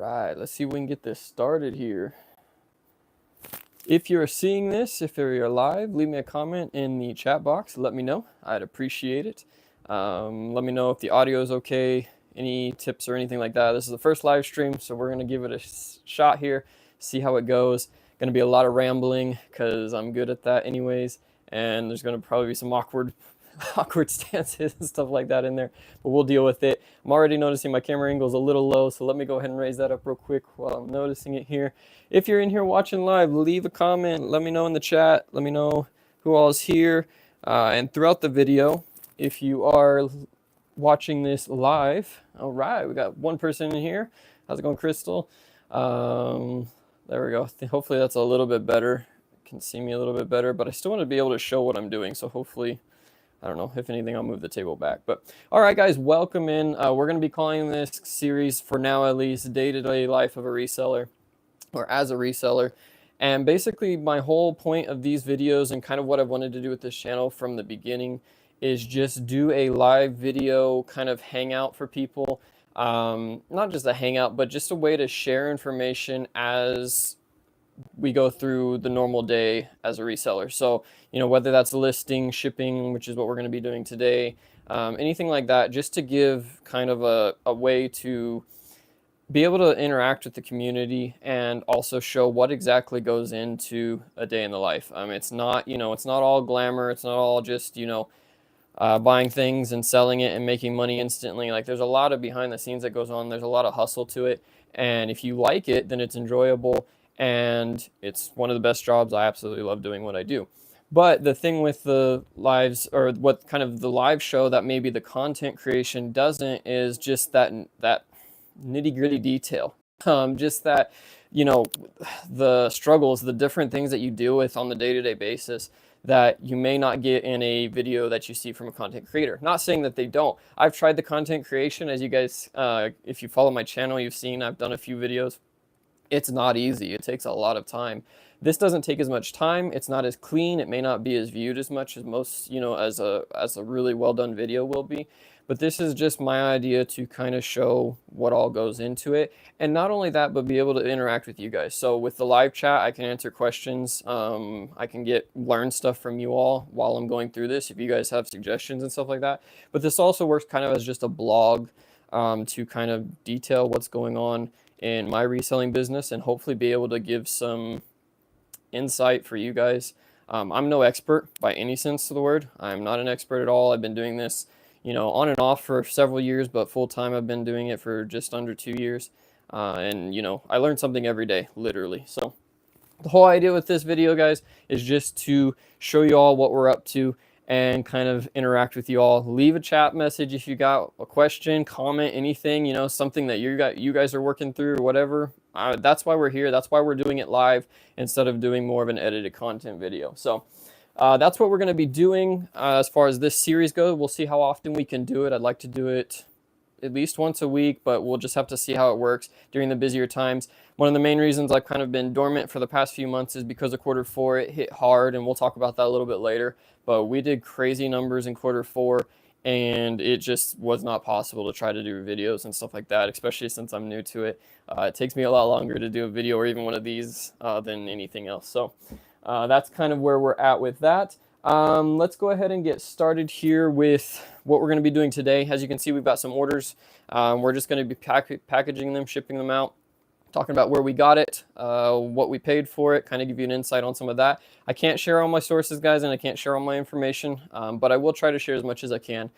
right, let's see if we can get this started here. If you're seeing this, if you're live, leave me a comment in the chat box. Let me know. I'd appreciate it. Let me know if the audio is okay, any tips or anything like that. This is the first live stream, so we're going to give it a shot here, see how it goes. Going to be a lot of rambling because I'm good at that anyways, and there's going to probably be some awkward stances and stuff like that in there, but we'll deal with it. I'm already noticing my camera angle is a little low, so let me go ahead and raise that up real quick while I'm noticing it here. If you're in here watching live, leave a comment. Let me know in the chat. Let me know who all is here. And throughout the video, if you are watching this live, all right, we got one person in here. How's it going, Crystal? There we go. Hopefully that's a little bit better. You can see me a little bit better, but I still want to be able to show what I'm doing, so hopefully, I don't know, if anything, I'll move the table back. But all right, guys, welcome in. We're going to be calling this series, for now at least, Day-to-Day Life of a Reseller, or As a Reseller. And basically, my whole point of these videos and kind of what I've wanted to do with this channel from the beginning is just do a live video kind of hangout for people. Not just a hangout, but just a way to share information as we go through the normal day as a reseller. So, you know, whether that's listing, shipping, which is what we're going to be doing today, anything like that, just to give kind of a way to be able to interact with the community and also show what exactly goes into a day in the life. It's not, you know, it's not all glamour. It's not all just, you know, buying things and selling it and making money instantly. Like, there's a lot of behind the scenes that goes on. There's a lot of hustle to it. And if you like it, then it's enjoyable. And it's one of the best jobs. I absolutely love doing what I do. But the thing with the lives, or what kind of the live show that maybe the content creation doesn't, is just that nitty gritty detail. Just that, you know, the struggles, the different things that you deal with on the day-to-day basis that you may not get in a video that you see from a content creator. Not saying that they don't. I've tried the content creation, as you guys, if you follow my channel, you've seen I've done a few videos. It's not easy. It takes a lot of time. This doesn't take as much time. It's not as clean. It may not be as viewed as much as most, you know, as a really well done video will be. But this is just my idea to kind of show what all goes into it. And not only that, but be able to interact with you guys. So with the live chat, I can answer questions. I can learn stuff from you all while I'm going through this, if you guys have suggestions and stuff like that. But this also works kind of as just a blog to kind of detail what's going on in my reselling business and hopefully be able to give some insight for you guys. I'm no expert by any sense of the word. I'm not an expert at all. I've been doing this, you know, on and off for several years, but full time I've been doing it for just under 2 years. And, you know, I learn something every day, literally. So the whole idea with this video, guys, is just to show you all what we're up to and kind of interact with you all. Leave a chat message if you got a question, comment, anything, you know, something that you guys are working through or whatever. That's why we're here. That's why we're doing it live instead of doing more of an edited content video. So that's what we're going to be doing as far as this series goes. We'll see how often we can do it. I'd like to do it at least once a week, but we'll just have to see how it works during the busier times. One of the main reasons I've kind of been dormant for the past few months is because of Q4. It hit hard, and we'll talk about that a little bit later. But we did crazy numbers in Q4, and it just was not possible to try to do videos and stuff like that, especially since I'm new to it. It takes me a lot longer to do a video or even one of these than anything else. So that's kind of where we're at with that. Let's go ahead and get started here with what we're going to be doing today. As you can see, we've got some orders. We're just going to be packaging them, shipping them out, talking about where we got it, what we paid for it, kind of give you an insight on some of that. I can't share all my sources, guys, and I can't share all my information, but I will try to share as much as I can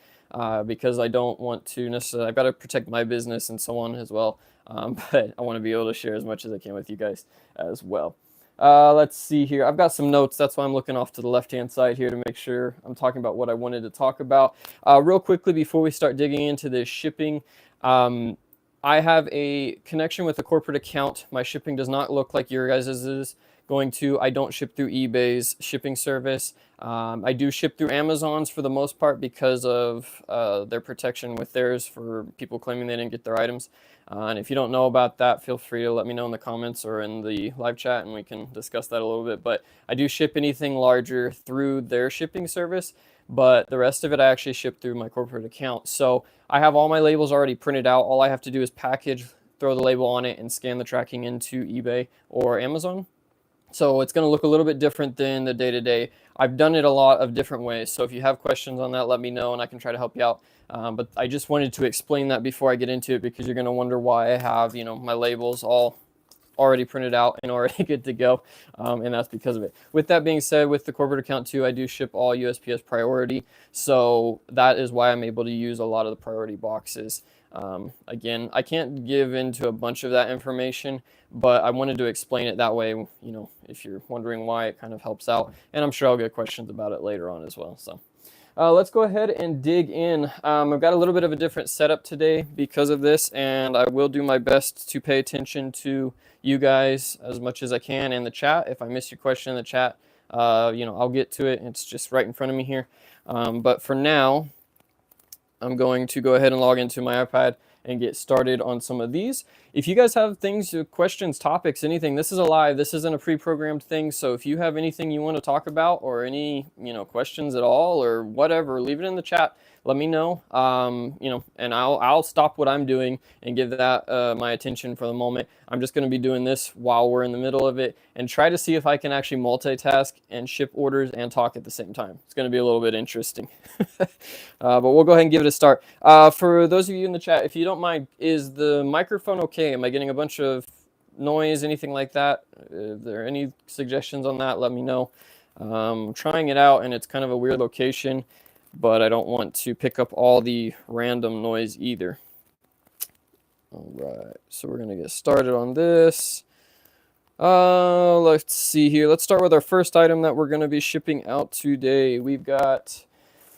because I don't want to necessarily, I've got to protect my business and so on as well, but I want to be able to share as much as I can with you guys as well. Let's see here. I've got some notes. That's why I'm looking off to the left-hand side here to make sure I'm talking about what I wanted to talk about. Real quickly, before we start digging into this shipping, I have a connection with a corporate account. My shipping does not look like your guys' is going to. I don't ship through eBay's shipping service. I do ship through Amazon's for the most part because of their protection with theirs for people claiming they didn't get their items. And if you don't know about that, feel free to let me know in the comments or in the live chat and we can discuss that a little bit. But I do ship anything larger through their shipping service, but the rest of it I actually ship through my corporate account. So I have all my labels already printed out. All I have to do is package throw the label on it, and scan the tracking into eBay or Amazon. So it's going to look a little bit different than the day-to-day. I've done it a lot of different ways. So if you have questions on that, let me know and I can try to help you out. But I just wanted to explain that before I get into it, because you're going to wonder why I have, my labels all already printed out and already good to go, and that's because of it. With that being said, with the corporate account too, I do ship all USPS priority, so that is why I'm able to use a lot of the priority boxes. Again, I can't give into a bunch of that information, but I wanted to explain it that way, if you're wondering why, it kind of helps out, and I'm sure I'll get questions about it later on as well. So let's go ahead and dig in. I've got a little bit of a different setup today because of this, and I will do my best to pay attention to you guys as much as I can in the chat. If I miss your question in the chat, I'll get to it. It's just right in front of me here. But for now, I'm going to go ahead and log into my iPad and get started on some of these. If you guys have things, questions, topics, anything, this is a live, this isn't a pre-programmed thing. So if you have anything you want to talk about, or any, questions at all or whatever, leave it in the chat. Let me know, and I'll stop what I'm doing and give that my attention for the moment. I'm just going to be doing this while we're in the middle of it, and try to see if I can actually multitask and ship orders and talk at the same time. It's going to be a little bit interesting. But we'll go ahead and give it a start. For those of you in the chat, if you don't mind, is the microphone okay? Am I getting a bunch of noise, anything like that? If there are any suggestions on that, let me know. I'm trying it out, and it's kind of a weird location, but I don't want to pick up all the random noise either. All right, so we're gonna get started on this. Let's see here. Let's start with our first item that we're gonna be shipping out today. We've got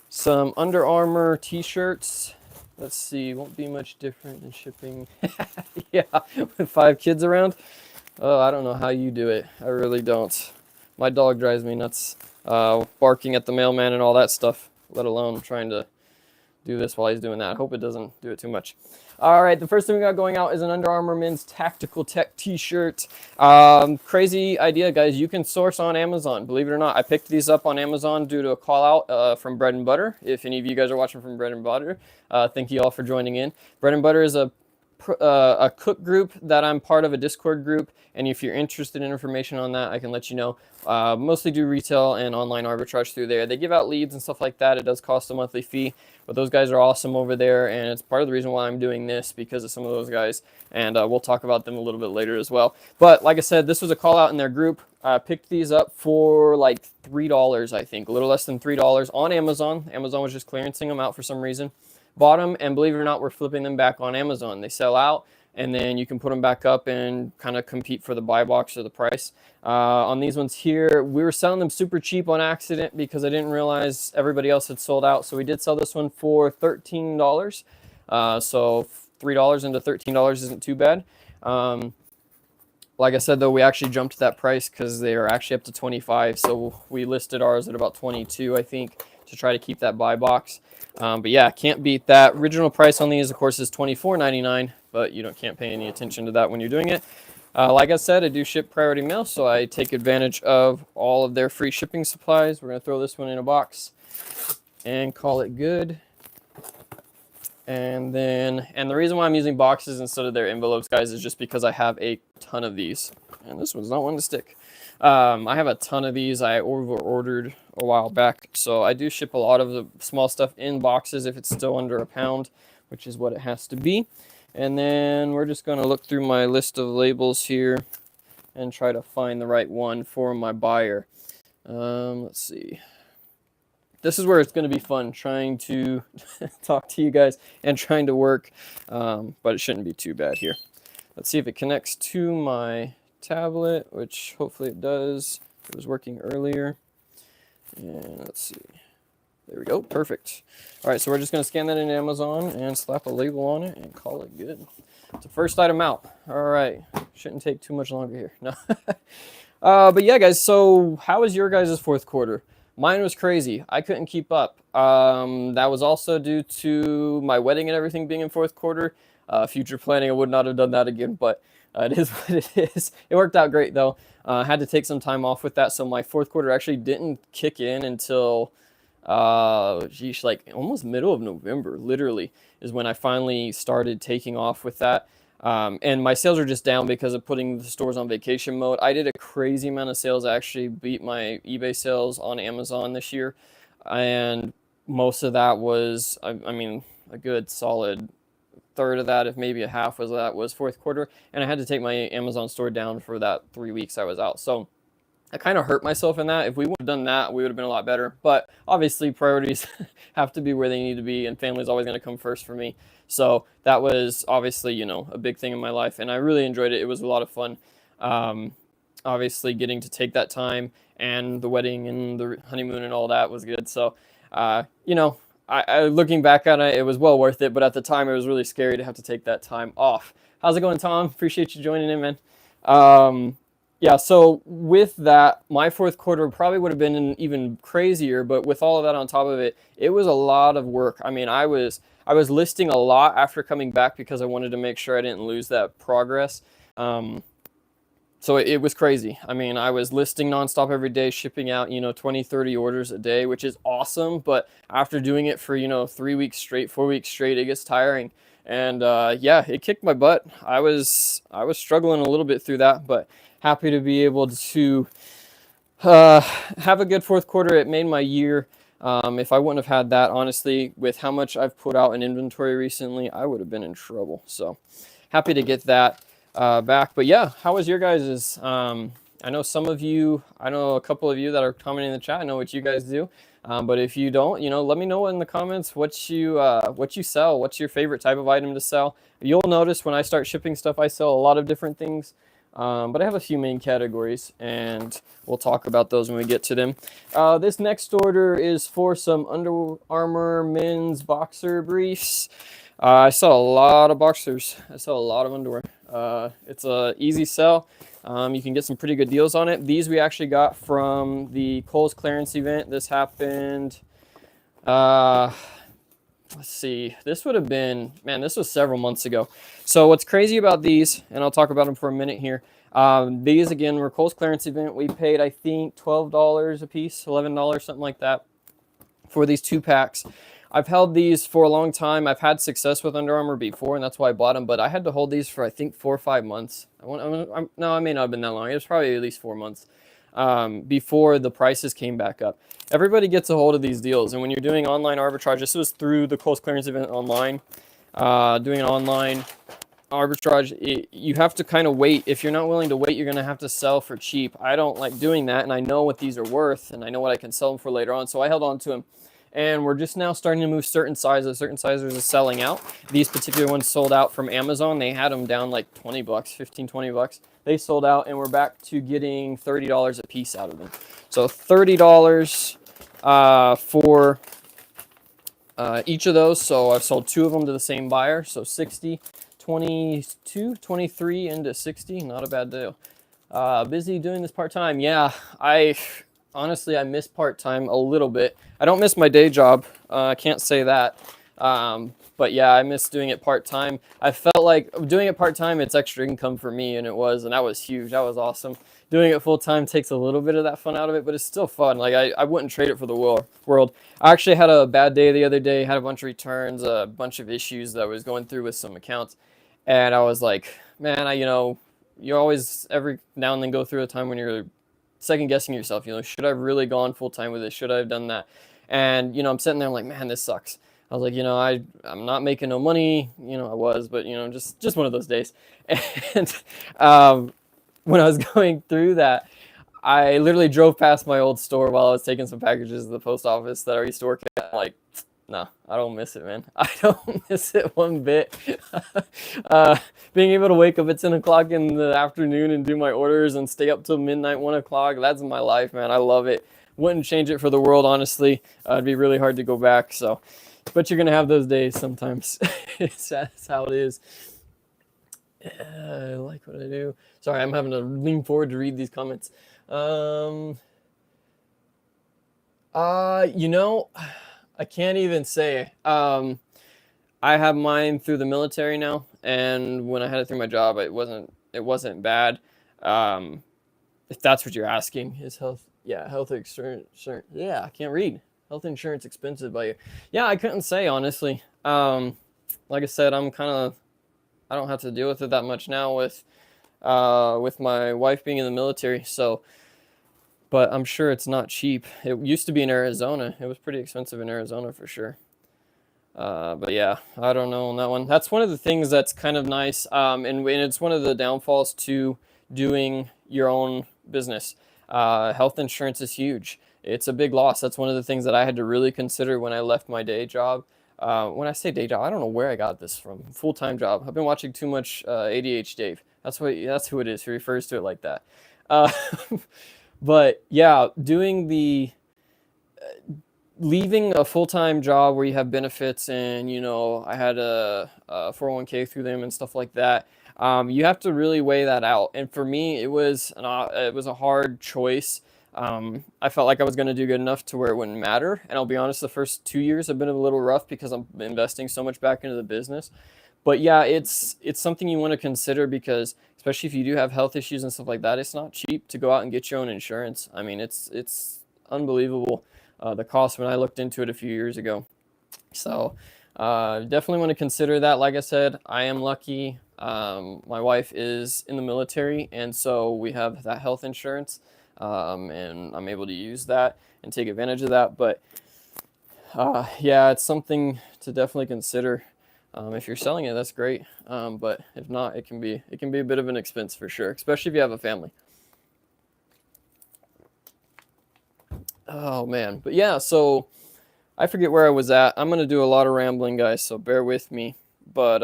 some Under Armour t-shirts. Let's see, won't be much different than shipping. Yeah, with 5 kids around. Oh, I don't know how you do it. I really don't. My dog drives me nuts, barking at the mailman and all that stuff, let alone trying to do this while he's doing that. I hope it doesn't do it too much. All right, the first thing we got going out is an Under Armour men's Tactical Tech t-shirt. Crazy idea, guys. You can source on Amazon. Believe it or not, I picked these up on Amazon due to a call out from Bread and Butter. If any of you guys are watching from Bread and Butter, thank you all for joining in. Bread and Butter is a cook group that I'm part of, a Discord group, and if you're interested in information on that, I can let you know. Mostly do retail and online arbitrage through there. They give out leads and stuff like that. It does cost a monthly fee, but those guys are awesome over there, and it's part of the reason why I'm doing this, because of some of those guys, and we'll talk about them a little bit later as well. But like I said, this was a call out in their group. Picked these up for like $3, I think, a little less than $3 on Amazon. Amazon was just clearancing them out for some reason. Bought them, and believe it or not, we're flipping them back on Amazon. They sell out, and then you can put them back up and kind of compete for the buy box or the price. On these ones here, we were selling them super cheap on accident because I didn't realize everybody else had sold out. So we did sell this one for $13. So $3 into $13 isn't too bad. Like I said, though, we actually jumped that price because they are actually up to 25. So we listed ours at about 22, I think, to try to keep that buy box. But yeah, can't beat that. Original price on these, of course, is $24.99, but you can't pay any attention to that when you're doing it. Like I said, I do ship priority mail, so I take advantage of all of their free shipping supplies. We're going to throw this one in a box and call it good. And the reason why I'm using boxes instead of their envelopes, guys, is just because I have a ton of these. And this one's not one to stick. I have a ton of these. I ordered a while back, so I do ship a lot of the small stuff in boxes if it's still under a pound, which is what it has to be. And then we're just going to look through my list of labels here and try to find the right one for my buyer. Let's see. This is where it's going to be fun, trying to talk to you guys and trying to work, but it shouldn't be too bad here. Let's see if it connects to my tablet, which hopefully it does. It was working earlier. And let's see. There we go. Perfect. All right, so we're just going to scan that in Amazon and slap a label on it and call it good. It's the first item out. All right. Shouldn't take too much longer here. No. But yeah, guys, so how was your guys' fourth quarter? Mine was crazy. I couldn't keep up. That was also due to my wedding and everything being in fourth quarter. Future planning, I would not have done that again, but it is what it is. It worked out great, though. I had to take some time off with that, so my fourth quarter actually didn't kick in until, like almost middle of November, literally, is when I finally started taking off with that. And my sales are just down because of putting the stores on vacation mode. I did a crazy amount of sales. I actually beat my eBay sales on Amazon this year. And most of that was, I mean, a good solid third of that, if maybe a half was that, was fourth quarter. And I had to take my Amazon store down for that 3 weeks I was out. So I kind of hurt myself in that. If we would have done that, we would have been a lot better. But obviously, priorities have to be where they need to be, and family's always going to come first for me. So that was obviously, you know, a big thing in my life, and I really enjoyed it. It was a lot of fun. Um, Obviously, getting to take that time, and the wedding and the honeymoon and all that was good. So, you know, looking back on it, it was well worth it. But at the time, it was really scary to have to take that time off. How's it going, Tom? Appreciate you joining in, man. Yeah, so with that, my fourth quarter probably would have been even crazier, but with all of that on top of it, it was a lot of work. I mean, I was listing a lot after coming back because I wanted to make sure I didn't lose that progress. So it was crazy. I mean, I was listing nonstop every day, shipping out, you know, 20, 30 orders a day, which is awesome. But after doing it for, you know, 3 weeks straight, 4 weeks straight, it gets tiring. And yeah, it kicked my butt. I was struggling a little bit through that, but happy to be able to have a good fourth quarter. It made my year. If I wouldn't have had that, honestly, with how much I've put out in inventory recently, I would have been in trouble. So happy to get that back. But yeah, how was your guys's? I know some of you, I know a couple of you that are commenting in the chat. I know what you guys do. But if you don't, you know, let me know in the comments what you sell. What's your favorite type of item to sell? You'll notice when I start shipping stuff, I sell a lot of different things. But I have a few main categories, and we'll talk about those when we get to them. This next order is for some Under Armour men's boxer briefs. I sell a lot of boxers. I sell a lot of underwear. It's a easy sell. You can get some pretty good deals on it. These we actually got from the Kohl's clearance event. This happened, let's see, this would have been, man, this was several months ago. So what's crazy about these, and I'll talk about them for a minute here. These, again, were Kohl's clearance event. We paid, I think, $12 a piece, $11, something like that, for these 2 packs. I've held these for a long time. I've had success with Under Armour before, and that's why I bought them. But I had to hold these for, I think, 4 or 5 months. No, I may not have been that long. It was probably at least 4 months before the prices came back up. Everybody gets a hold of these deals. And when you're doing online arbitrage, this was through the Kohl's clearance event online. Doing an online arbitrage, you have to kind of wait. If you're not willing to wait, you're going to have to sell for cheap. I don't like doing that, and I know what these are worth, and I know what I can sell them for later on. So I held on to them. And we're just now starting to move certain sizes. Certain sizes are selling out. These particular ones sold out from Amazon. They had them down like 20 bucks, 15, 20 bucks. They sold out, and we're back to getting $30 a piece out of them. So $30 for each of those. So I've sold 2 of them to the same buyer. So 60, 22, 23 into 60. Not a bad deal. Busy doing this part-time. Yeah, honestly, I miss part-time a little bit. I don't miss my day job. I can't say that. But yeah, I miss doing it part-time. I felt like doing it part-time, it's extra income for me, and that was huge. That was awesome. Doing it full-time takes a little bit of that fun out of it, but it's still fun. Like, I wouldn't trade it for the world. I actually had a bad day the other day, had a bunch of returns, a bunch of issues that I was going through with some accounts. And I was like, man, you always, every now and then, go through a time when you're second guessing yourself, should I have really gone full time with this? Should I have done that? And, I'm sitting there, I'm like, man, this sucks. I was like, I'm not making no money. I was, but, just one of those days. And when I was going through that, I literally drove past my old store while I was taking some packages to the post office that I used to work at. I'm like, no, I don't miss it, man. I don't miss it one bit. Being able to wake up at 10 o'clock in the afternoon and do my orders and stay up till midnight, 1 o'clock, that's my life, man. I love it. Wouldn't change it for the world, honestly. It'd be really hard to go back. So, but you're going to have those days sometimes. That's how it is. I like what I do. Sorry, I'm having to lean forward to read these comments. I can't even say. I have mine through the military now, and when I had it through my job, it wasn't bad. If that's what you're asking, is health insurance. Yeah, I can't read. Health insurance expensive by you. Yeah, I couldn't say, honestly. Like I said, I'm kind of I don't have to deal with it that much now with my wife being in the military. So, but I'm sure it's not cheap. It used to be in Arizona. It was pretty expensive in Arizona for sure. But yeah, I don't know on that one. That's one of the things that's kind of nice. And it's one of the downfalls to doing your own business. Health insurance is huge. It's a big loss. That's one of the things that I had to really consider when I left my day job. When I say day job, I don't know where I got this from. Full-time job. I've been watching too much ADH Dave. That's who it is. He refers to it like that. Uh, but yeah, leaving a full-time job where you have benefits and, I had a 401k through them and stuff like that. You have to really weigh that out. And for me, it was a hard choice. I felt like I was going to do good enough to where it wouldn't matter. And I'll be honest, the first 2 years have been a little rough because I'm investing so much back into the business. But yeah, it's something you want to consider because especially if you do have health issues and stuff like that, it's not cheap to go out and get your own insurance. I mean, it's unbelievable. The cost when I looked into it a few years ago. So definitely want to consider that. Like I said, I am lucky. My wife is in the military, and so we have that health insurance, and I'm able to use that and take advantage of that. But yeah, it's something to definitely consider. If you're selling it, that's great. But if not, it can be a bit of an expense for sure, especially if you have a family. Oh man, but yeah, so I forget where I was at. I'm gonna do a lot of rambling, guys, so bear with me. But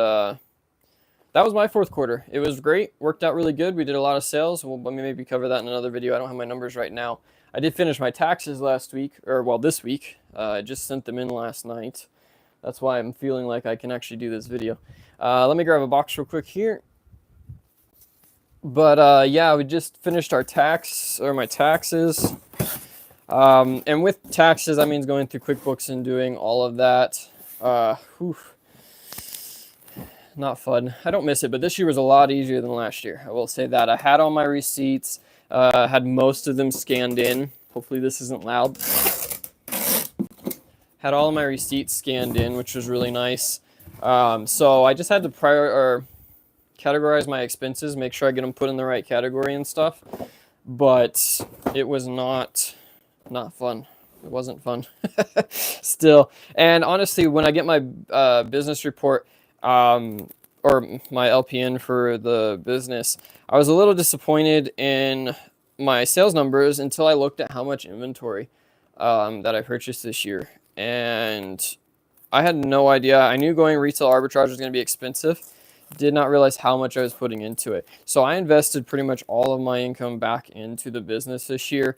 that was my fourth quarter. It was great, worked out really good. We did a lot of sales. We'll maybe cover that in another video. I don't have my numbers right now. I did finish my taxes last week, or well, this week. I just sent them in last night. That's why I'm feeling like I can actually do this video. Let me grab a box real quick here. But yeah, we just finished my taxes. And with taxes, that means going through QuickBooks and doing all of that. Not fun. I don't miss it, but this year was a lot easier than last year. I will say that. I had all my receipts, had most of them scanned in. Hopefully this isn't loud. Had all of my receipts scanned in, which was really nice. So I just had to categorize my expenses, make sure I get them put in the right category and stuff. But it was not fun. It wasn't fun still. And honestly, when I get my business report or my LPN for the business, I was a little disappointed in my sales numbers until I looked at how much inventory that I purchased this year. And I had no idea. I knew going retail arbitrage was going to be expensive. Did not realize how much I was putting into it. So I invested pretty much all of my income back into the business this year,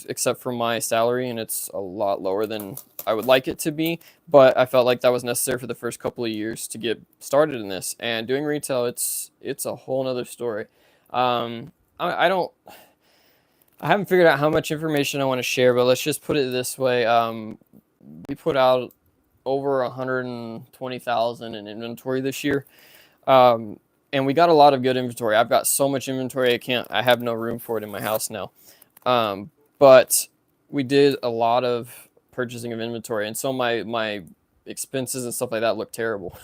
except for my salary, and it's a lot lower than I would like it to be. But I felt like that was necessary for the first couple of years to get started in this. And doing retail, it's a whole nother story. I haven't figured out how much information I want to share, but let's just put it this way. We put out over 120,000 in inventory this year. And we got a lot of good inventory. I've got so much inventory, I have no room for it in my house now. But we did a lot of purchasing of inventory. And so my expenses and stuff like that look terrible.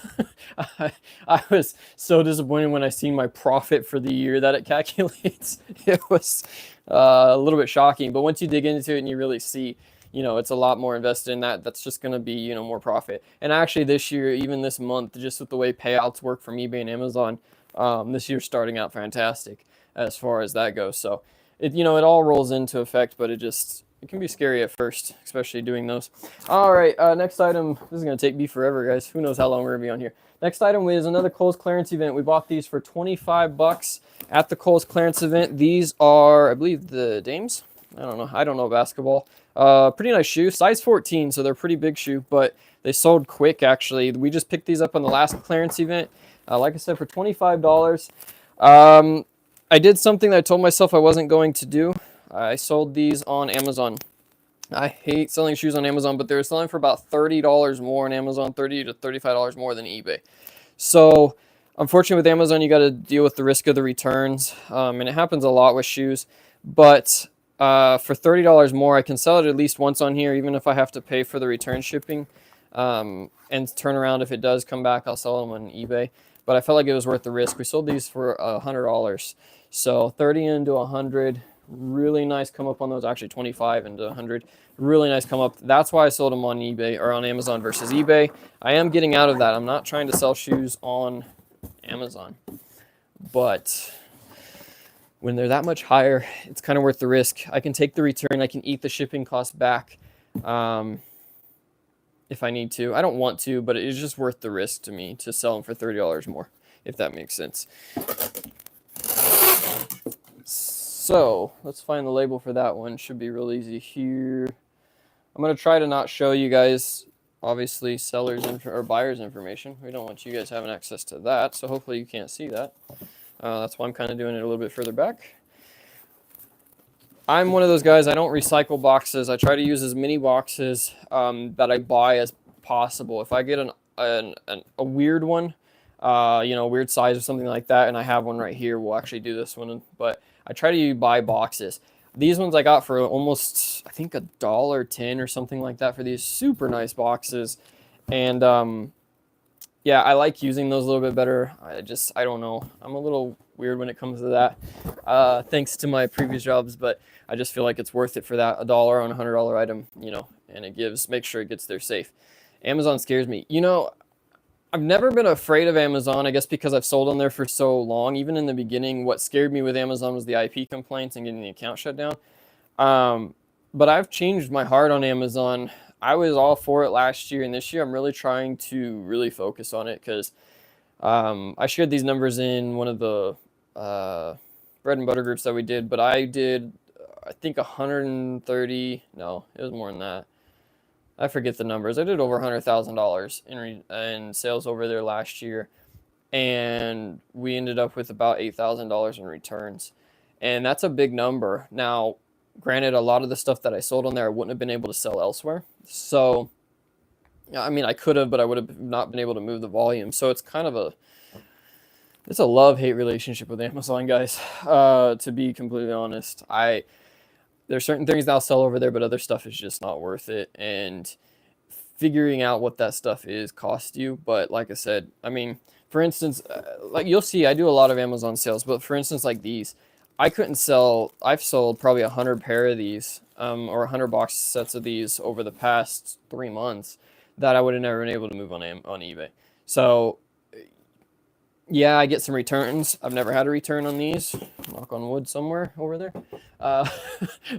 I was so disappointed when I seen my profit for the year that it calculates. It was a little bit shocking, but once you dig into it and you really see, it's a lot more invested in that. That's just going to be, more profit. And actually this year, even this month, just with the way payouts work from eBay and Amazon, this year's starting out fantastic as far as that goes. So it all rolls into effect, but it can be scary at first, especially doing those. All right, next item. This is going to take me forever, guys. Who knows how long we're going to be on here. Next item is another Kohl's clearance event. We bought these for $25 at the Kohl's clearance event. These are, I believe, the dames. I don't know basketball. Pretty nice shoe, size 14, so they're a pretty big shoe, but they sold quick, actually. We just picked these up on the last clearance event, like I said, for $25. I did something that I told myself I wasn't going to do. I sold these on Amazon. I hate selling shoes on Amazon, but they were selling for about $30 more on Amazon, $30 to $35 more than eBay. So unfortunately with Amazon, you got to deal with the risk of the returns, and it happens a lot with shoes. But for $30 more, I can sell it at least once on here, even if I have to pay for the return shipping, and turn around. If it does come back, I'll sell them on eBay. but I felt like it was worth the risk. We sold these for $100. So 30 into 100, really nice come up on those. Actually 25 into 100, really nice come up. That's why I sold them on eBay or on Amazon versus eBay. I am getting out of that. I'm not trying to sell shoes on Amazon, but when they're that much higher, it's kind of worth the risk. I can take the return. I can eat the shipping cost back if I need to. I don't want to, but it's just worth the risk to me to sell them for $30 more, if that makes sense. So let's find the label for that one. Should be real easy here. I'm going to try to not show you guys, obviously, sellers or buyers information. We don't want you guys having access to that, so hopefully you can't see that. That's why I'm kind of doing it a little bit further back. I'm one of those guys, I don't recycle boxes. I try to use as many boxes that I buy as possible. If I get a weird one, you know, weird size or something like that, and I have one right here, we'll actually do this one, but I try to buy boxes. These ones I got for almost, I think, $1.10 or something like that for these super nice boxes. And yeah, I like using those a little bit better. I don't know. I'm a little weird when it comes to that, thanks to my previous jobs, but I just feel like it's worth it for that $1 on a $100 item, you know, and make sure it gets there safe. Amazon scares me. You know, I've never been afraid of Amazon, I guess because I've sold on there for so long. Even in the beginning, what scared me with Amazon was the IP complaints and getting the account shut down. But I've changed my heart on Amazon. I was all for it last year, and this year I'm really trying to really focus on it because I shared these numbers in one of the bread and butter groups that we did, but I did, I think 130, no, it was more than that. I forget the numbers. I did over $100,000 in sales over there last year, and we ended up with about $8,000 in returns, and that's a big number. Now, granted, a lot of the stuff that I sold on there I wouldn't have been able to sell elsewhere. So, I mean, I could have, but I would have not been able to move the volume. So it's kind of it's a love-hate relationship with Amazon, guys. To be completely honest, there's certain things that I'll sell over there, but other stuff is just not worth it. And figuring out what that stuff is costs you. But like I said, I mean, for instance, like you'll see, I do a lot of Amazon sales, but for instance, like these, I've sold probably 100 pair of these, or 100 box sets of these over the past 3 months that I would have never been able to move on eBay. So yeah, I get some returns. I've never had a return on these. Knock on wood somewhere over there.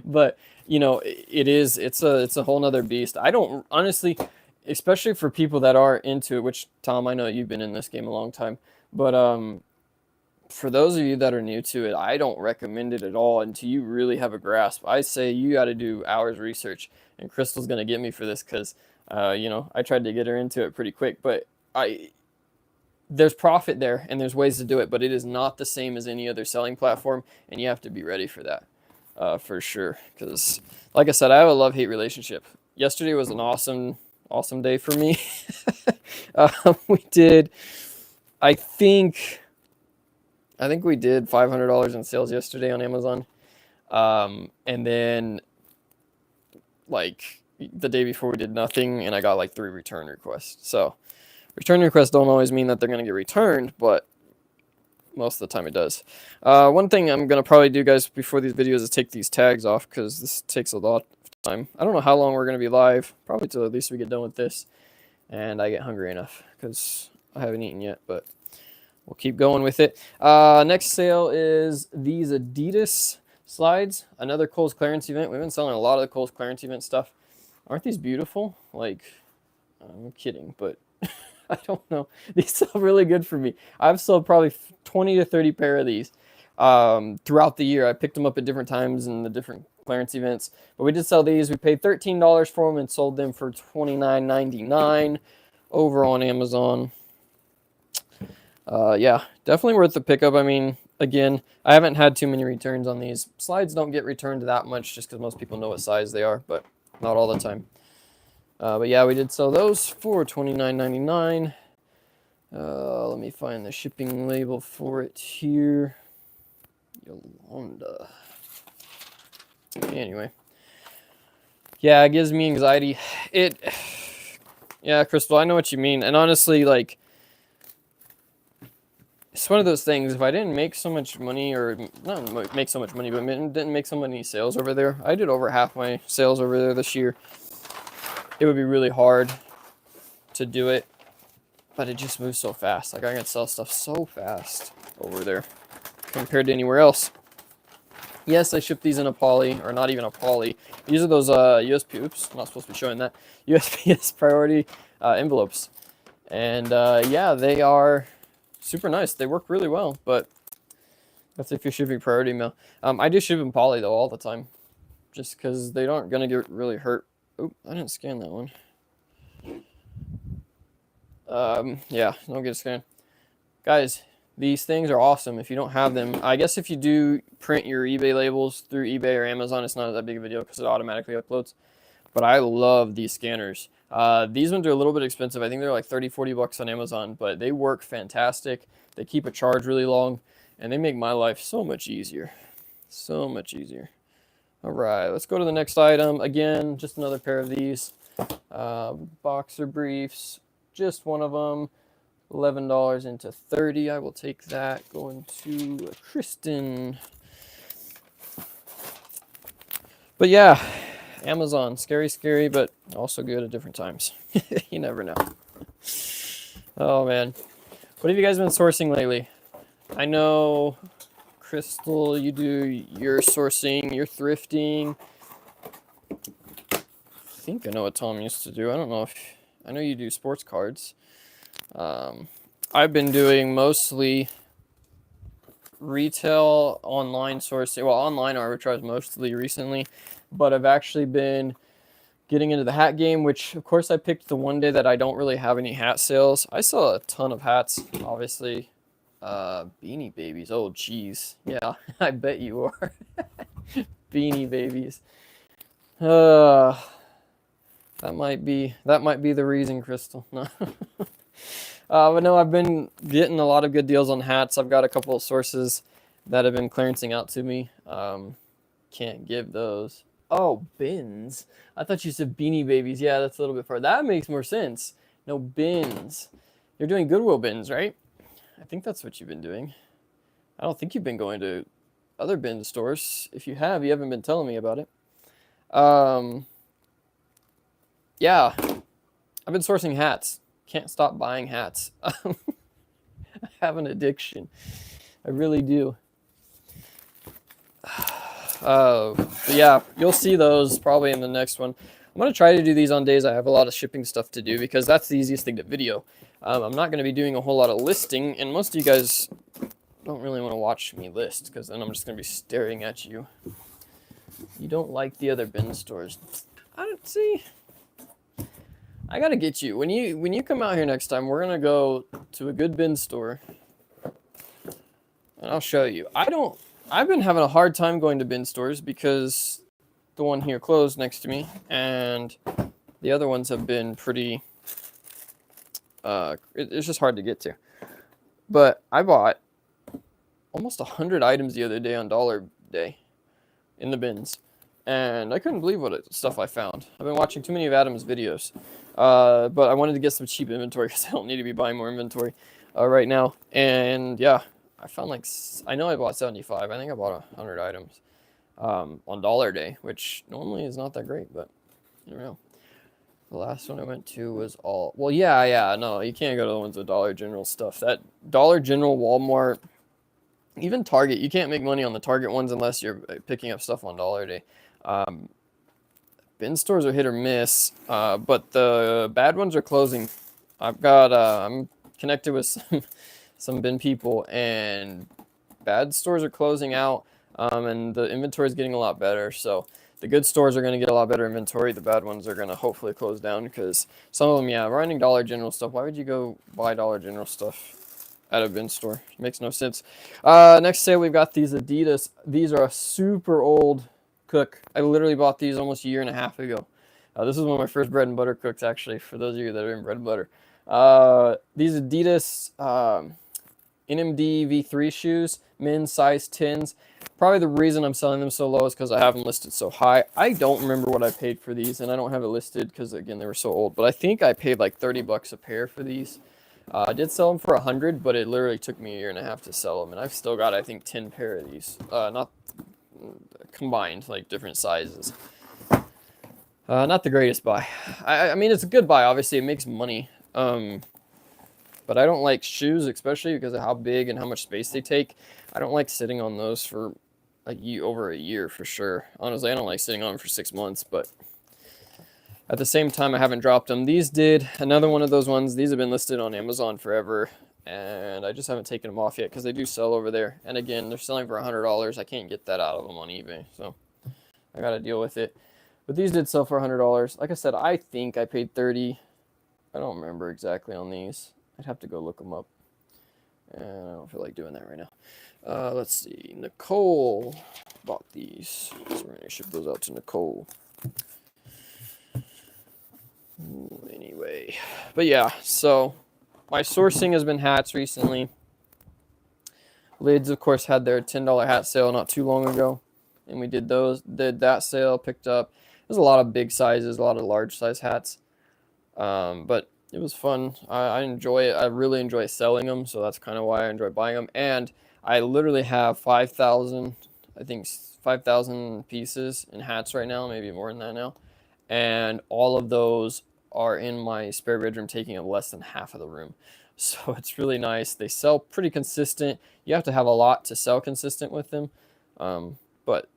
But you know, it's a whole nother beast. I don't honestly, especially for people that are into it, which Tom, I know you've been in this game a long time, but for those of you that are new to it, I don't recommend it at all until you really have a grasp. I say you got to do hours research, and Crystal's going to get me for this because, you know, I tried to get her into it pretty quick, but there's profit there and there's ways to do it, but it is not the same as any other selling platform, and you have to be ready for that, for sure. Because, like I said, I have a love-hate relationship. Yesterday was an awesome day for me. We did, I think we did $500 in sales yesterday on Amazon. And then like the day before we did nothing, and I got like 3 return requests. So return requests don't always mean that they're going to get returned, but most of the time it does. One thing I'm going to probably do, guys, before these videos is take these tags off because this takes a lot of time. I don't know how long we're going to be live, probably till at least we get done with this and I get hungry enough because I haven't eaten yet, but we'll keep going with it. Next sale is these Adidas slides. Another Kohl's clearance event. We've been selling a lot of the Kohl's clearance event stuff. Aren't these beautiful? Like, I'm kidding, but I don't know. These sell really good for me. I've sold probably 20 to 30 pair of these throughout the year. I picked them up at different times in the different clearance events. But we did sell these. We paid $13 for them and sold them for $29.99 over on Amazon. Yeah, definitely worth the pickup. I mean, again, I haven't had too many returns on these. Slides don't get returned that much just because most people know what size they are, but not all the time. But yeah, we did sell those for $29.99. Let me find the shipping label for it here. Yolanda. Anyway. Yeah, it gives me anxiety. Yeah, Crystal, I know what you mean. And honestly, like, it's one of those things. If I didn't make so much money, or not make so much money, but didn't make so many sales over there, I did over half my sales over there this year. It would be really hard to do it, but it just moves so fast. Like I can sell stuff so fast over there compared to anywhere else. Yes, I ship these in a poly, or not even a poly. These are those USP, oops, not supposed to be showing that, USPS priority envelopes. And yeah, they are super nice. They work really well, but that's if you're shipping priority mail. I do ship in poly though all the time, just because they aren't gonna get really hurt. Oop, I didn't scan that one. Yeah, don't get a scan. Guys, these things are awesome. If you don't have them, I guess if you do print your eBay labels through eBay or Amazon, it's not that big of a deal because it automatically uploads. But I love these scanners. These ones are a little bit expensive. I think they're like 30, 40 bucks on Amazon, but they work fantastic. They keep a charge really long, and they make my life so much easier. So much easier. All right, let's go to the next item. Again, just another pair of these. Boxer briefs, just one of them. $11 into 30. I will take that. Going to Kristen. But yeah, Amazon, scary, but also good at different times. You never know. Oh man, what have you guys been sourcing lately? I know, Crystal, you do your sourcing, you're thrifting. I think I know what Tom used to do. I don't know if I know you do sports cards. I've been doing mostly retail, online sourcing, well, online arbitrage mostly recently, but I've actually been getting into the hat game, which of course I picked the one day that I don't really have any hat sales. I sell a ton of hats, obviously. Beanie Babies, oh geez, yeah, I bet you are. Beanie Babies. That might be the reason, Crystal. No. But no, I've been getting a lot of good deals on hats. I've got a couple of sources that have been clearancing out to me. Can't give those. Oh, bins. I thought you said Beanie Babies. Yeah, that's a little bit far. That makes more sense. No, bins. You're doing Goodwill bins, right? I think that's what you've been doing. I don't think you've been going to other bin stores. If you have, you haven't been telling me about it. Yeah, I've been sourcing hats. Can't stop buying hats. I have an addiction. I really do. But yeah, you'll see those probably in the next one. I'm going to try to do these on days I have a lot of shipping stuff to do because that's the easiest thing to video. I'm not going to be doing a whole lot of listing, and most of you guys don't really want to watch me list because then I'm just going to be staring at you. You don't like the other bin stores. I don't see. I gotta get you. When you come out here next time, we're gonna go to a good bin store. And I'll show you. I've been having a hard time going to bin stores because the one here closed next to me, and the other ones have been pretty, it's just hard to get to. But I bought almost 100 items the other day on Dollar Day in the bins. And I couldn't believe what stuff I found. I've been watching too many of Adam's videos. But I wanted to get some cheap inventory because I don't need to be buying more inventory right now. And yeah, I found I know I bought 75. I think I bought 100 items on Dollar Day, which normally is not that great, but you never know. The last one I went to was all, well, yeah, no, you can't go to the ones with Dollar General stuff. That Dollar General, Walmart, even Target, you can't make money on the Target ones unless you're picking up stuff on Dollar Day. Bin stores are hit or miss, but the bad ones are closing. I'm connected with some bin people, and bad stores are closing out, and the inventory is getting a lot better. So the good stores are going to get a lot better inventory. The bad ones are going to hopefully close down because some of them, yeah, running Dollar General stuff. Why would you go buy Dollar General stuff at a bin store? It makes no sense. Next sale, we've got these Adidas. These are a super old cook. I literally bought these almost a year and a half ago. This is one of my first bread and butter cooks, actually, for those of you that are in bread and butter. These Adidas NMD V3 shoes, men's size 10s. Probably the reason I'm selling them so low is because I have them listed so high. I don't remember what I paid for these, and I don't have it listed because, again, they were so old. But I think I paid like 30 bucks a pair for these. I did sell them for 100, but it literally took me a year and a half to sell them, and I've still got, I think, 10 pair of these. Not combined, like different sizes. Not the greatest buy. I mean, it's a good buy. Obviously, it makes money. But I don't like shoes, especially because of how big and how much space they take. I don't like sitting on those for over a year for sure. Honestly, I don't like sitting on them for 6 months, but at the same time, I haven't dropped them. These did. Another one of those ones. These have been listed on Amazon forever, and I just haven't taken them off yet because they do sell over there. And again, they're selling for $100. I can't get that out of them on eBay, so I got to deal with it. But these did sell for $100. Like I said, I think I paid $30. I don't remember exactly on these. I'd have to go look them up. And I don't feel like doing that right now. Let's see. Nicole bought these, so we're going to ship those out to Nicole. Anyway, but yeah, so my sourcing has been hats recently. Lids, of course, had their $10 hat sale not too long ago, and we did that sale, picked up. There's a lot of big sizes, a lot of large size hats, but it was fun. I enjoy it. I really enjoy selling them, so that's kind of why I enjoy buying them. And I literally have 5,000, I think 5,000 pieces in hats right now, maybe more than that now, and all of those are in my spare bedroom, taking up less than half of the room. So it's really nice. They sell pretty consistent. You have to have a lot to sell consistent with them, but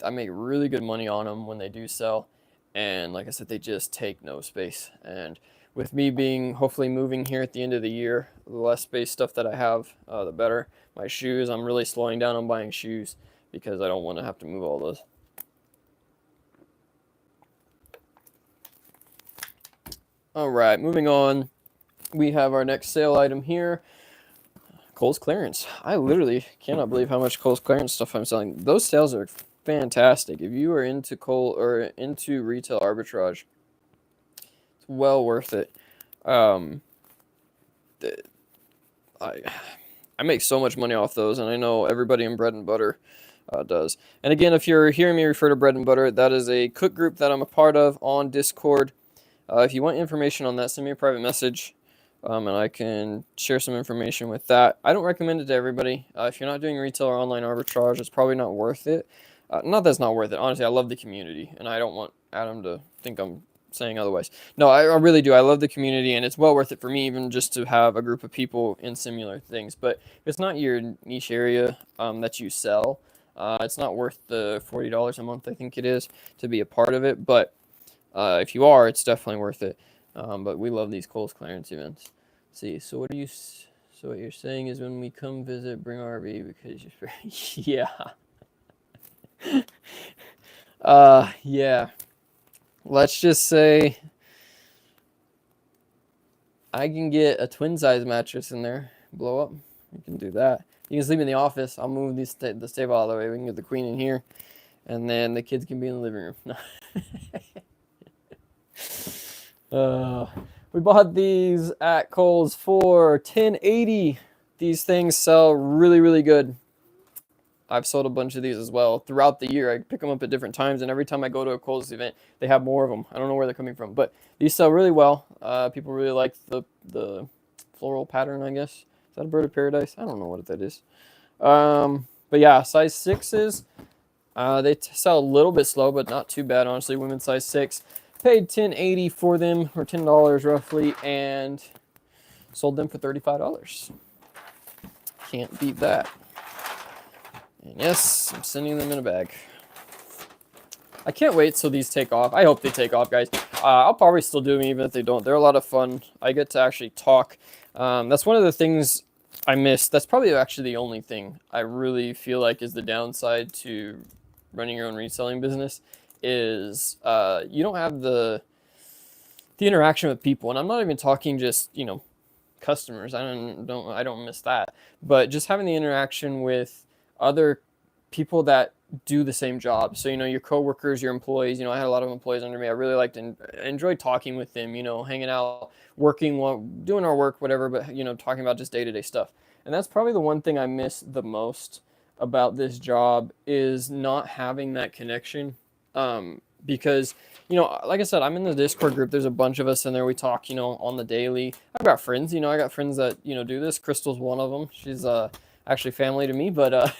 I make really good money on them when they do sell. And like I said, they just take no space. And with me being hopefully moving here at the end of the year, the less space stuff that I have, the better. My shoes, I'm really slowing down on buying shoes because I don't want to have to move all those. All right, moving on. We have our next sale item here. Kohl's clearance. I literally cannot believe how much Kohl's clearance stuff I'm selling. Those sales are fantastic. If you are into Kohl or into retail arbitrage, it's well worth it. I make so much money off those, and I know everybody in Bread and Butter does. And again, if you're hearing me refer to Bread and Butter, that is a cook group that I'm a part of on Discord. If you want information on that, send me a private message, and I can share some information with that. I don't recommend it to everybody. If you're not doing retail or online arbitrage, it's probably not worth it. Not that it's not worth it. Honestly, I love the community, and I don't want Adam to think I'm saying otherwise. No, I really do. I love the community, and it's well worth it for me even just to have a group of people in similar things. But if it's not your niche area that you sell, it's not worth the $40 a month, I think it is, to be a part of it. But if you are, it's definitely worth it. But we love these Kohl's clearance events. Let's see, so what you're saying is when we come visit, bring RV because you're yeah. Yeah. Let's just say I can get a twin size mattress in there, blow up. You can do that. You can sleep in the office. I'll move the stable all the way. We can get the queen in here, and then the kids can be in the living room. We bought these at Kohl's for $10.80. These things sell really, really good. I've sold a bunch of these as well throughout the year. I pick them up at different times, and every time I go to a Kohl's event, they have more of them. I don't know where they're coming from, but these sell really well. People really like the floral pattern, I guess. Is that a bird of paradise? I don't know what that is. But yeah, size 6s. They sell a little bit slow, but not too bad, honestly. Women's size 6. Paid $10.80 for them, or $10 roughly, and sold them for $35. Can't beat that. And yes, I'm sending them in a bag. I can't wait till these take off. I hope they take off, guys. I'll probably still do them even if they don't. They're a lot of fun. I get to actually talk. That's one of the things I miss. That's probably actually the only thing I really feel like is the downside to running your own reselling business is you don't have the interaction with people. And I'm not even talking just, customers. I don't miss that. But just having the interaction with other people that do the same job. So, your coworkers, your employees, I had a lot of employees under me. I really liked and enjoyed talking with them, hanging out, working, doing our work, whatever, but, talking about just day-to-day stuff. And that's probably the one thing I miss the most about this job is not having that connection. because, you know, like I said, I'm in the Discord group. There's a bunch of us in there. We talk, you know, on the daily. I've got friends, you know, I got friends that, you know, do this. Crystal's one of them. She's actually family to me, but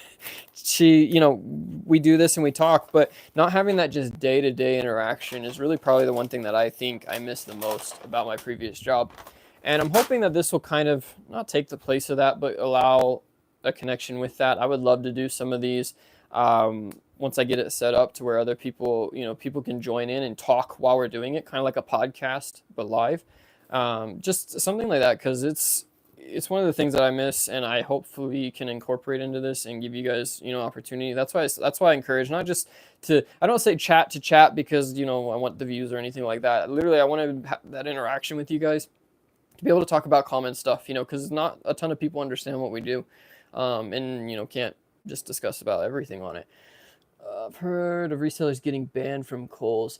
she, you know, we do this and we talk, but not having that just day-to-day interaction is really probably the one thing that I think I miss the most about my previous job. And I'm hoping that this will kind of not take the place of that, but allow a connection with that. I would love to do some of these once I get it set up to where other people, you know, people can join in and talk while we're doing it, kind of like a podcast, but live. Just something like that, because it's one of the things that I miss, and I hopefully can incorporate into this and give you guys, you know, opportunity. That's why I encourage not just to, I don't say chat to chat because, you know, I want the views or anything like that. Literally, I want to have that interaction with you guys to be able to talk about common stuff, you know, because not a ton of people understand what we do, and, you know, can't just discuss about everything on it. I've heard of resellers getting banned from Kohl's.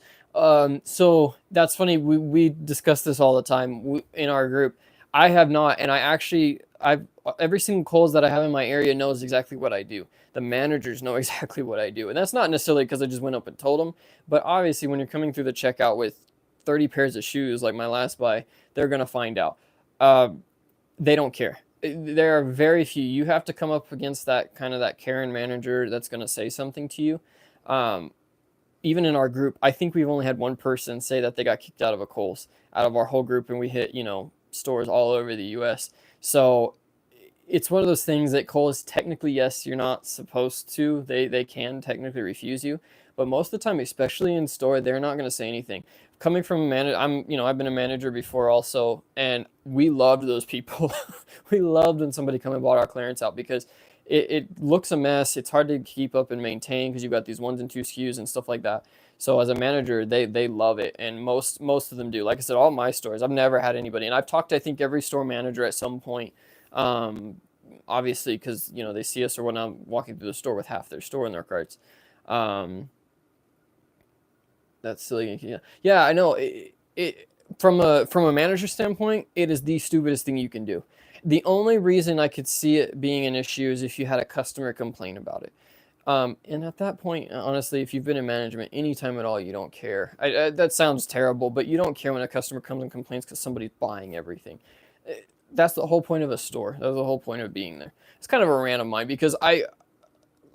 So that's funny. We discuss this all the time in our group. I have not, and I've every single Kohl's that I have in my area knows exactly what I do. The managers know exactly what I do, and that's not necessarily because I just went up and told them. But obviously, when you're coming through the checkout with 30 pairs of shoes, like my last buy, they're gonna find out. They don't care. There are very few. You have to come up against that kind of that Karen manager that's going to say something to you. Even in our group, I think we've only had one person say that they got kicked out of a Kohl's out of our whole group, and we hit, you know, stores all over the U.S. So it's one of those things that Kohl's technically, yes, you're not supposed to. They can technically refuse you, but most of the time, especially in store, they're not going to say anything. Coming from a manager, I've been a manager before also, and we loved those people. We loved when somebody come and bought our clearance out because it looks a mess. It's hard to keep up and maintain because you've got these 1 and 2 SKUs and stuff like that. So as a manager, they love it, and most of them do. Like I said, all my stores, I've never had anybody, and I've talked to, I think, every store manager at some point. Obviously, because, you know, they see us or when I'm walking through the store with half their store in their carts. That's silly. Yeah, I know. From a manager standpoint, it is the stupidest thing you can do. The only reason I could see it being an issue is if you had a customer complain about it. And at that point, honestly, if you've been in management anytime at all, you don't care. That sounds terrible, but you don't care when a customer comes and complains because somebody's buying everything. That's the whole point of a store. That's the whole point of being there. It's kind of a rant of mine because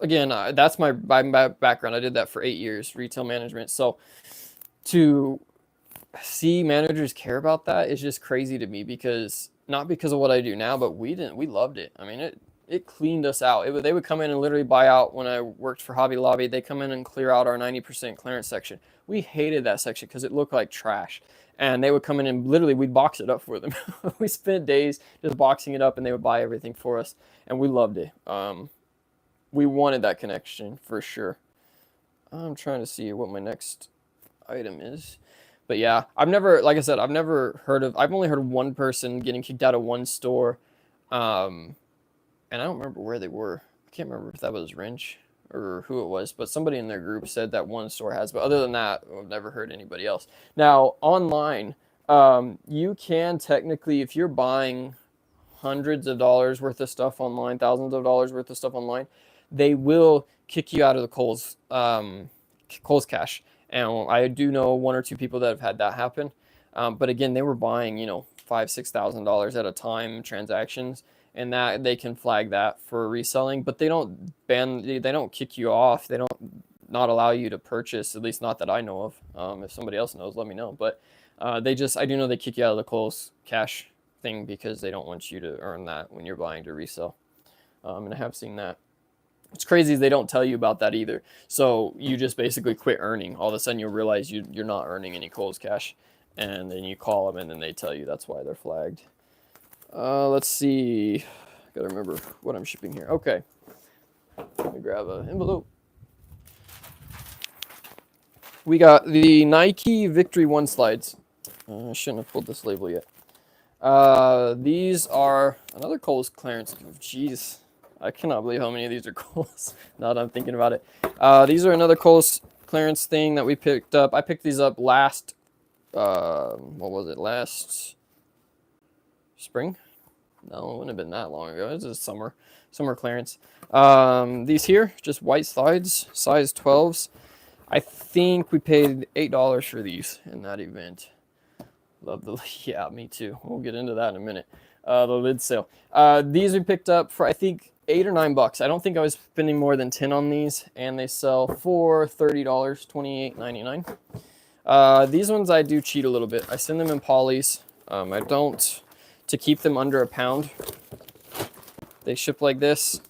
that's my background. I did that for 8 years, retail management. So to see managers care about that is just crazy to me, because not because of what I do now, but we loved it. I mean, it cleaned us out. They would come in and literally buy out. When I worked for Hobby Lobby, they come in and clear out our 90% clearance section. We hated that section because it looked like trash. And they would come in and literally we'd box it up for them. We spent days just boxing it up, and they would buy everything for us, and we loved it. We wanted that connection for sure. I'm trying to see what my next item is. But yeah, I've only heard of one person getting kicked out of one store. And I don't remember where they were. I can't remember if that was Wrench or who it was, but somebody in their group said that one store has. But other than that, I've never heard anybody else. Now, online, you can technically, if you're buying hundreds of dollars worth of stuff online, thousands of dollars worth of stuff online, they will kick you out of the Kohl's cache. And I do know 1 or 2 people that have had that happen. But again, they were buying, you know, $5,000-$6,000 at a time transactions, and that they can flag that for reselling. But they don't kick you off. They don't not allow you to purchase, at least not that I know of. If somebody else knows, let me know. But I do know they kick you out of the Kohl's cash thing because they don't want you to earn that when you're buying to resell. And I have seen that. What's crazy is they don't tell you about that either. So you just basically quit earning. All of a sudden you'll realize you're not earning any Kohl's cash. And then you call them, and then they tell you that's why they're flagged. Let's see. Gotta remember what I'm shipping here. Okay. Let me grab an envelope. We got the Nike Victory 1 slides. I shouldn't have pulled this label yet. These are another Kohl's clearance. Jeez. I cannot believe how many of these are Kohl's now that I'm thinking about it. These are another Kohl's clearance thing that we picked up. I picked these up last spring? No, it wouldn't have been that long ago. It was just summer clearance. These here, just white slides, size 12s. I think we paid $8 for these in that event. Love the, yeah, me too. We'll get into that in a minute. The lid sale. These we picked up for, I think, $8 or $9. I don't think I was spending more than 10 on these, and they sell for $30, $28.99. These ones I do cheat a little bit. I send them in polys. I don't, to keep them under a pound. They ship like this.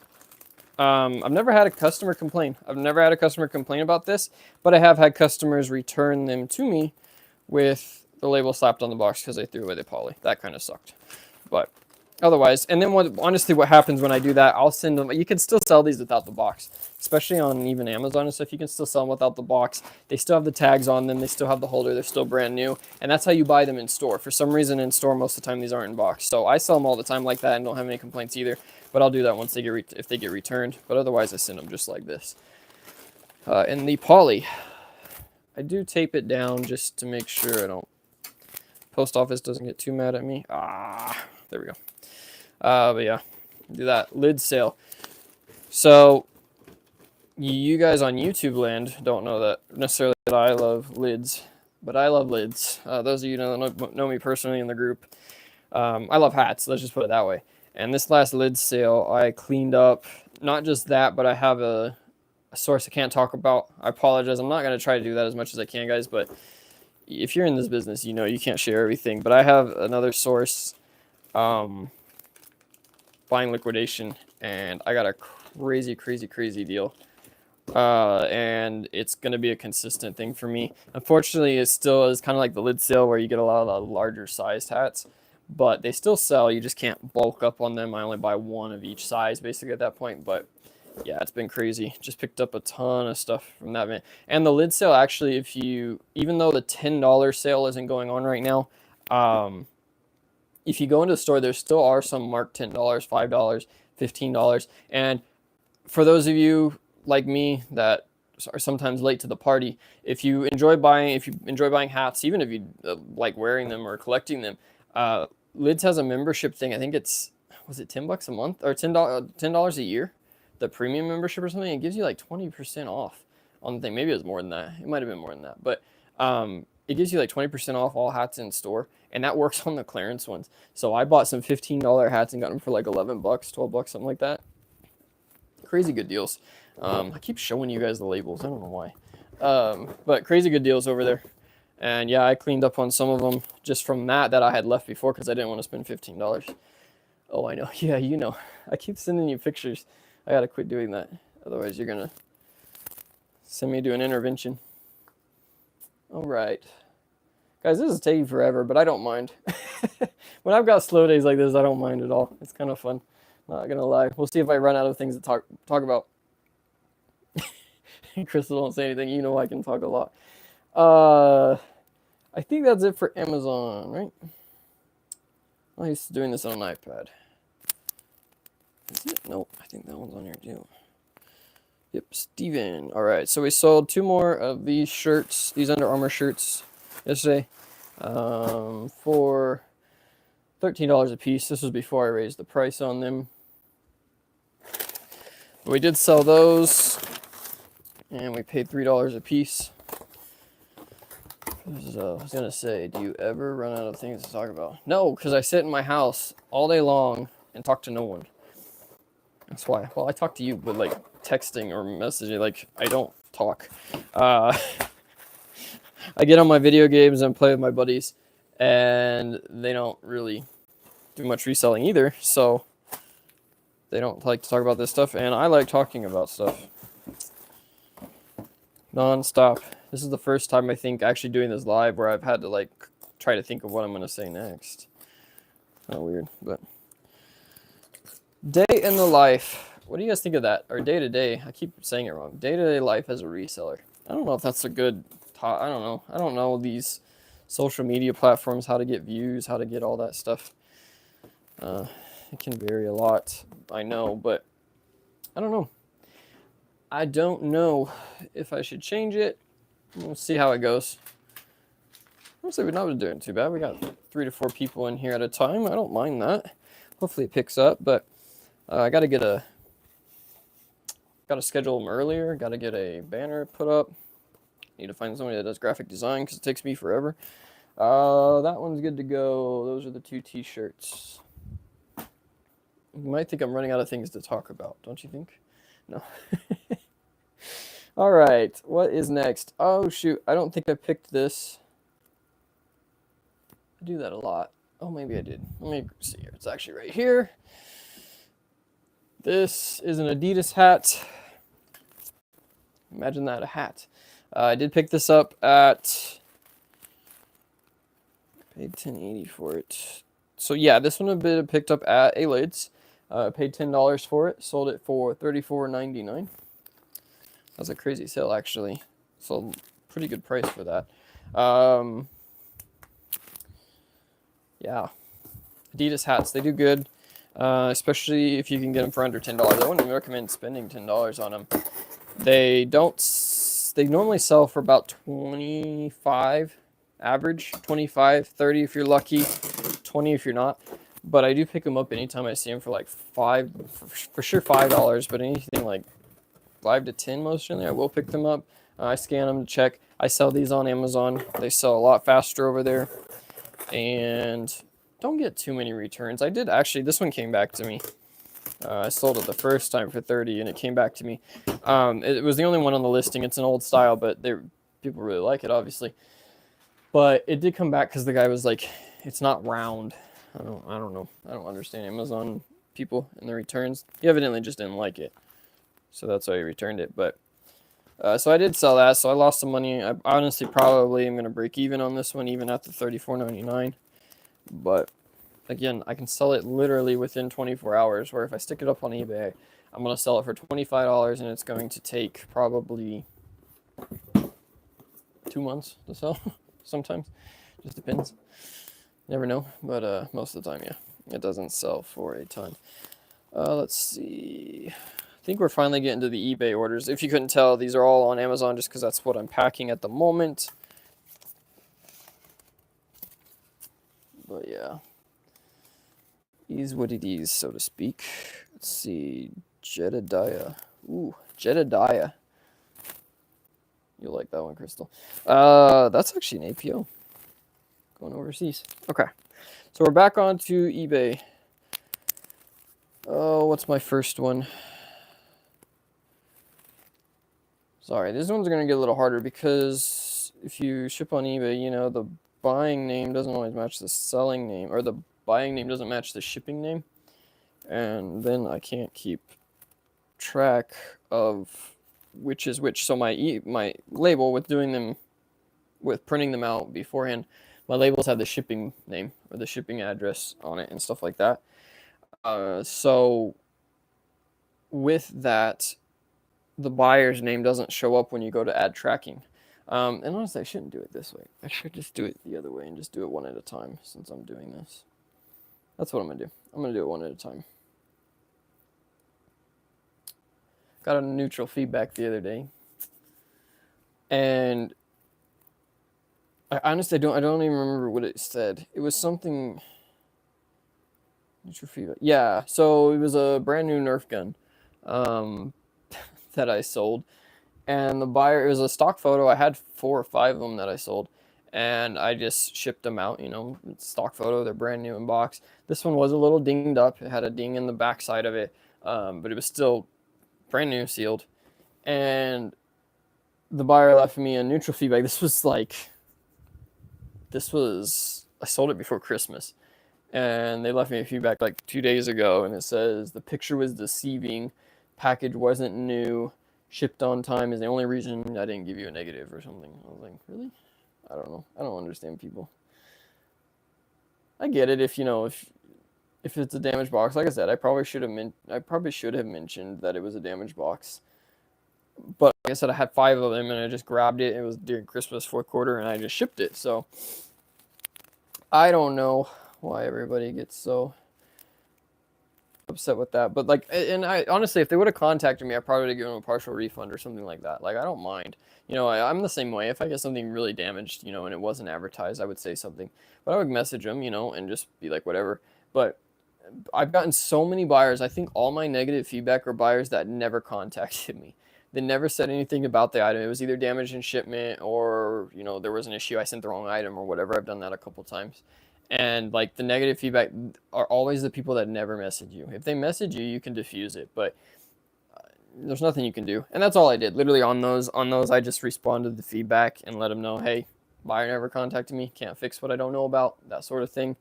I've never had a customer complain. I've never had a customer complain about this, but I have had customers return them to me with the label slapped on the box because they threw away the poly. That kind of sucked. But otherwise, and then honestly what happens when I do that, I'll send them, you can still sell these without the box, especially on even Amazon and stuff. You can still sell them without the box. They still have the tags on them. They still have the holder. They're still brand new. And that's how you buy them in store. For some reason in store, most of the time these aren't in box. So I sell them all the time like that and don't have any complaints either. But I'll do that once they get if they get returned. But otherwise I send them just like this. And the poly, I do tape it down just to make sure I don't, post office doesn't get too mad at me. There we go. But yeah, do that lid sale. So you guys on YouTube land don't know that necessarily that I love lids, but I love lids. Those of you that know me personally in the group, I love hats. Let's just put it that way. And this last lid sale, I cleaned up not just that, but I have a source I can't talk about. I apologize. I'm not going to try to do that as much as I can, guys, but if you're in this business, you know you can't share everything. But I have another source buying liquidation, and I got a crazy deal. And it's going to be a consistent thing for me. Unfortunately, it still is kind of like the lid sale where you get a lot of the larger sized hats, but they still sell. You just can't bulk up on them. I only buy one of each size basically at that point, but yeah, it's been crazy. Just picked up a ton of stuff from that event. And the lid sale, actually, even though the $10 sale isn't going on right now, if you go into the store, there still are some marked $10, $5, $15. And for those of you like me that are sometimes late to the party, if you enjoy buying hats, even if you like wearing them or collecting them, Lids has a membership thing. I think was it $10 a month or $10 a year? The premium membership or something. It gives you like 20% off on the thing. Maybe it was more than that. It might have been more than that, but it gives you like 20% off all hats in store, and that works on the clearance ones. So I bought some $15 hats and got them for like $11, $12, something like that. Crazy good deals. I keep showing you guys the labels. I don't know why, but crazy good deals over there. And yeah, I cleaned up on some of them just from that I had left before because I didn't want to spend $15. Oh, I know. Yeah, you know. I keep sending you pictures. I gotta quit doing that. Otherwise, you're gonna send me to an intervention. All right. Guys, this is taking forever, but I don't mind. When I've got slow days like this, I don't mind at all. It's kind of fun. Not gonna lie. We'll see if I run out of things to talk about. Crystal, don't say anything. You know I can talk a lot. I think that's it for Amazon, right? Oh, he's doing this on an iPad. Is it? Nope, I think that one's on here too. Yep, Steven. All right, so we sold 2 more of these shirts, these Under Armour shirts yesterday, for $13 a piece. This was before I raised the price on them. But we did sell those, and we paid $3 a piece. I was gonna say, do you ever run out of things to talk about? No, because I sit in my house all day long and talk to no one. That's why. Well, I talk to you with like texting or messaging. Like, I don't talk. I get on my video games and play with my buddies, and they don't really do much reselling either, so they don't like to talk about this stuff, and I like talking about stuff non-stop. This is the first time I think actually doing this live where I've had to like try to think of what I'm going to say next. Kind of weird, but day in the life. What do you guys think of that? Or day to day? I keep saying it wrong. Day to day life as a reseller. I don't know if that's a good talk. I don't know. I don't know these social media platforms, how to get views, how to get all that stuff. It can vary a lot, I know, but I don't know. I don't know if I should change it. We'll see how it goes. Honestly, we're not doing too bad. We got 3 to 4 people in here at a time. I don't mind that. Hopefully it picks up, but I gotta schedule them earlier. Gotta get a banner put up. Need to find somebody that does graphic design because it takes me forever. That one's good to go. Those are the 2 t-shirts. You might think I'm running out of things to talk about, don't you think? No. All right, what is next? Oh, shoot, I don't think I picked this. I do that a lot. Oh, maybe I did. Let me see here. It's actually right here. This is an Adidas hat. Imagine that, a hat. I did pick this up at... Paid $10.80 for it. So yeah, this one had been picked up at A Lids. Paid $10 for it. Sold it for $34.99. That's a crazy sale, actually. So pretty good price for that. Yeah, Adidas hats, they do good, especially if you can get them for under $10. I wouldn't recommend spending $10 on them. They normally sell for about 25 average, 25, 30 if you're lucky, 20 if you're not. But I do pick them up anytime I see them for like for sure $5, but anything like 5 to 10 most generally, I will pick them up. I scan them to check. I sell these on Amazon. They sell a lot faster over there. And don't get too many returns. I did actually, this one came back to me. I sold it the first time for 30 and it came back to me. It was the only one on the listing. It's an old style, but people really like it, obviously. But it did come back because the guy was like, it's not round. I don't know. I don't understand Amazon people and their returns. He evidently just didn't like it. So that's why he returned it. But so I did sell that. So I lost some money. I honestly probably am going to break even on this one, even at the $34.99. But again, I can sell it literally within 24 hours, where if I stick it up on eBay, I'm going to sell it for $25 and it's going to take probably 2 months to sell. Sometimes. Just depends. Never know. But most of the time, yeah. It doesn't sell for a ton. Let's see. I think we're finally getting to the eBay orders. If you couldn't tell, these are all on Amazon just because that's what I'm packing at the moment. But yeah. Is what it is, so to speak. Let's see. Jedediah. Ooh, Jedediah. You'll like that one, Crystal. That's actually an APO. Going overseas. Okay. So we're back on to eBay. Oh, what's my first one? Sorry, this one's going to get a little harder because if you ship on eBay, you know, the buying name doesn't always match the selling name, or the buying name doesn't match the shipping name. And then I can't keep track of which is which. So my label with printing them out beforehand, my labels have the shipping name or the shipping address on it and stuff like that. So with that, the buyer's name doesn't show up when you go to add tracking. And honestly, I shouldn't do it this way. I should just do it the other way and just do it one at a time since I'm doing this. That's what I'm going to do. I'm going to do it one at a time. Got a neutral feedback the other day. And I honestly don't even remember what it said. It was something... Neutral feedback. Yeah, so it was a brand new Nerf gun. That I sold, and the buyer, it was a stock photo. I had 4 or 5 of them that I sold, and I just shipped them out. You know, it's stock photo, they're brand new in box. This one was a little dinged up. It had a ding in the back side of it, but it was still brand new, sealed. And the buyer left me a neutral feedback. I sold it before Christmas, and they left me a feedback like 2 days ago, and it says the picture was deceiving. Package wasn't new, shipped on time is the only reason I didn't give you a negative or something. I was like, really? I don't know. I don't understand people. I get it if it's a damaged box. Like I said, I probably should have mentioned that it was a damaged box. But like I said, I had 5 of them and I just grabbed it. It was during Christmas 4th quarter and I just shipped it. So I don't know why everybody gets so upset with that, but like, and I honestly, if they would have contacted me, I probably would have given them a partial refund or something like that. Like, I don't mind, I'm the same way. If I get something really damaged, and it wasn't advertised, I would say something, but I would message them, and just be like, whatever. But I've gotten so many buyers. I think all my negative feedback are buyers that never contacted me. They never said anything about the item. It was either damage in shipment or, you know, there was an issue. I sent the wrong item or whatever. I've done that a couple times. And like the negative feedback are always the people that never message you. If they message you, you can diffuse it, but there's nothing you can do. And that's all I did. Literally on those, I just responded to the feedback and let them know, hey, buyer never contacted me. Can't fix what I don't know about, that sort of thing.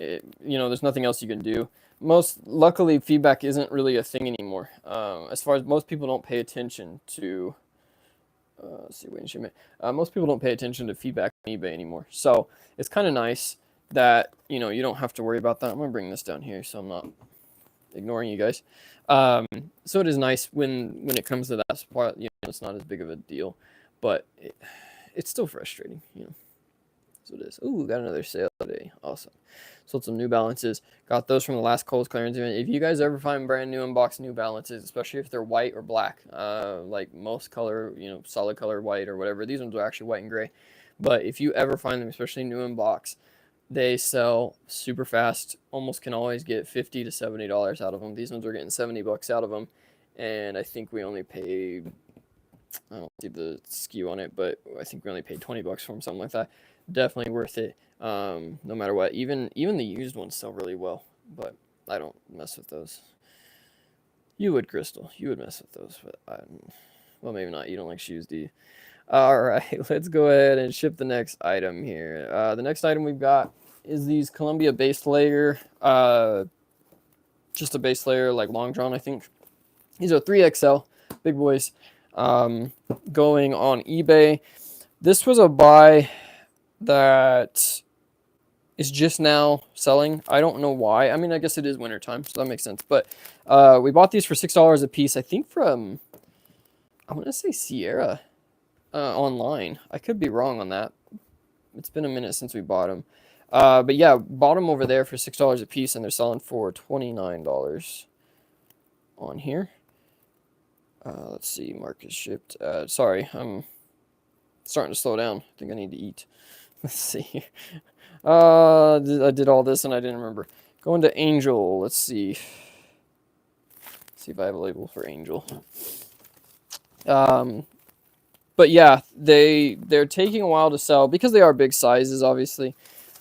You know, there's nothing else you can do. Luckily, feedback isn't really a thing anymore. As far as most people don't pay attention to, most people don't pay attention to feedback on eBay anymore. So it's kind of nice that, you know, you don't have to worry about that. I'm gonna bring this down here so I'm not ignoring you guys. So it is nice when it comes to that part. You know, it's not as big of a deal, but it's still frustrating. You know, that's what it is. Ooh, got another sale today. Awesome. Sold some New Balances. Got those from the last Kohl's clearance event. If you guys ever find brand new unboxed New Balances, especially if they're white or black, like most color, you know, solid color white or whatever, these ones are actually white and gray. But if you ever find them, especially new in box, they sell super fast. Almost can always get $50 to $70 out of them. These ones are getting $70 out of them, and I think we only paid, I don't see the SKU on it, but I think we only paid $20 for them, something like that. Definitely worth it. No matter what. Even the used ones sell really well, but I don't mess with those. You would, Crystal. You would mess with those, but well, maybe not. You don't like shoes, do you? All right, let's go ahead and ship the next item here. The next item we've got is these Columbia base layer, just a base layer, like long drawn, I think. These are 3XL, big boys, going on eBay. This was a buy that is just now selling. I don't know why. I mean, I guess it is wintertime, so that makes sense. But we bought these for $6 a piece, I think from, I want to say Sierra online. I could be wrong on that. It's been a minute since we bought them. But yeah, bought them over there for $6 a piece, and they're selling for $29 on here. Let's see, Marcus shipped. Sorry, I'm starting to slow down. I think I need to eat. Let's see. I did all this and I didn't remember. Going to Angel. Let's see. See if I have a label for Angel. But yeah, they're taking a while to sell because they are big sizes, obviously.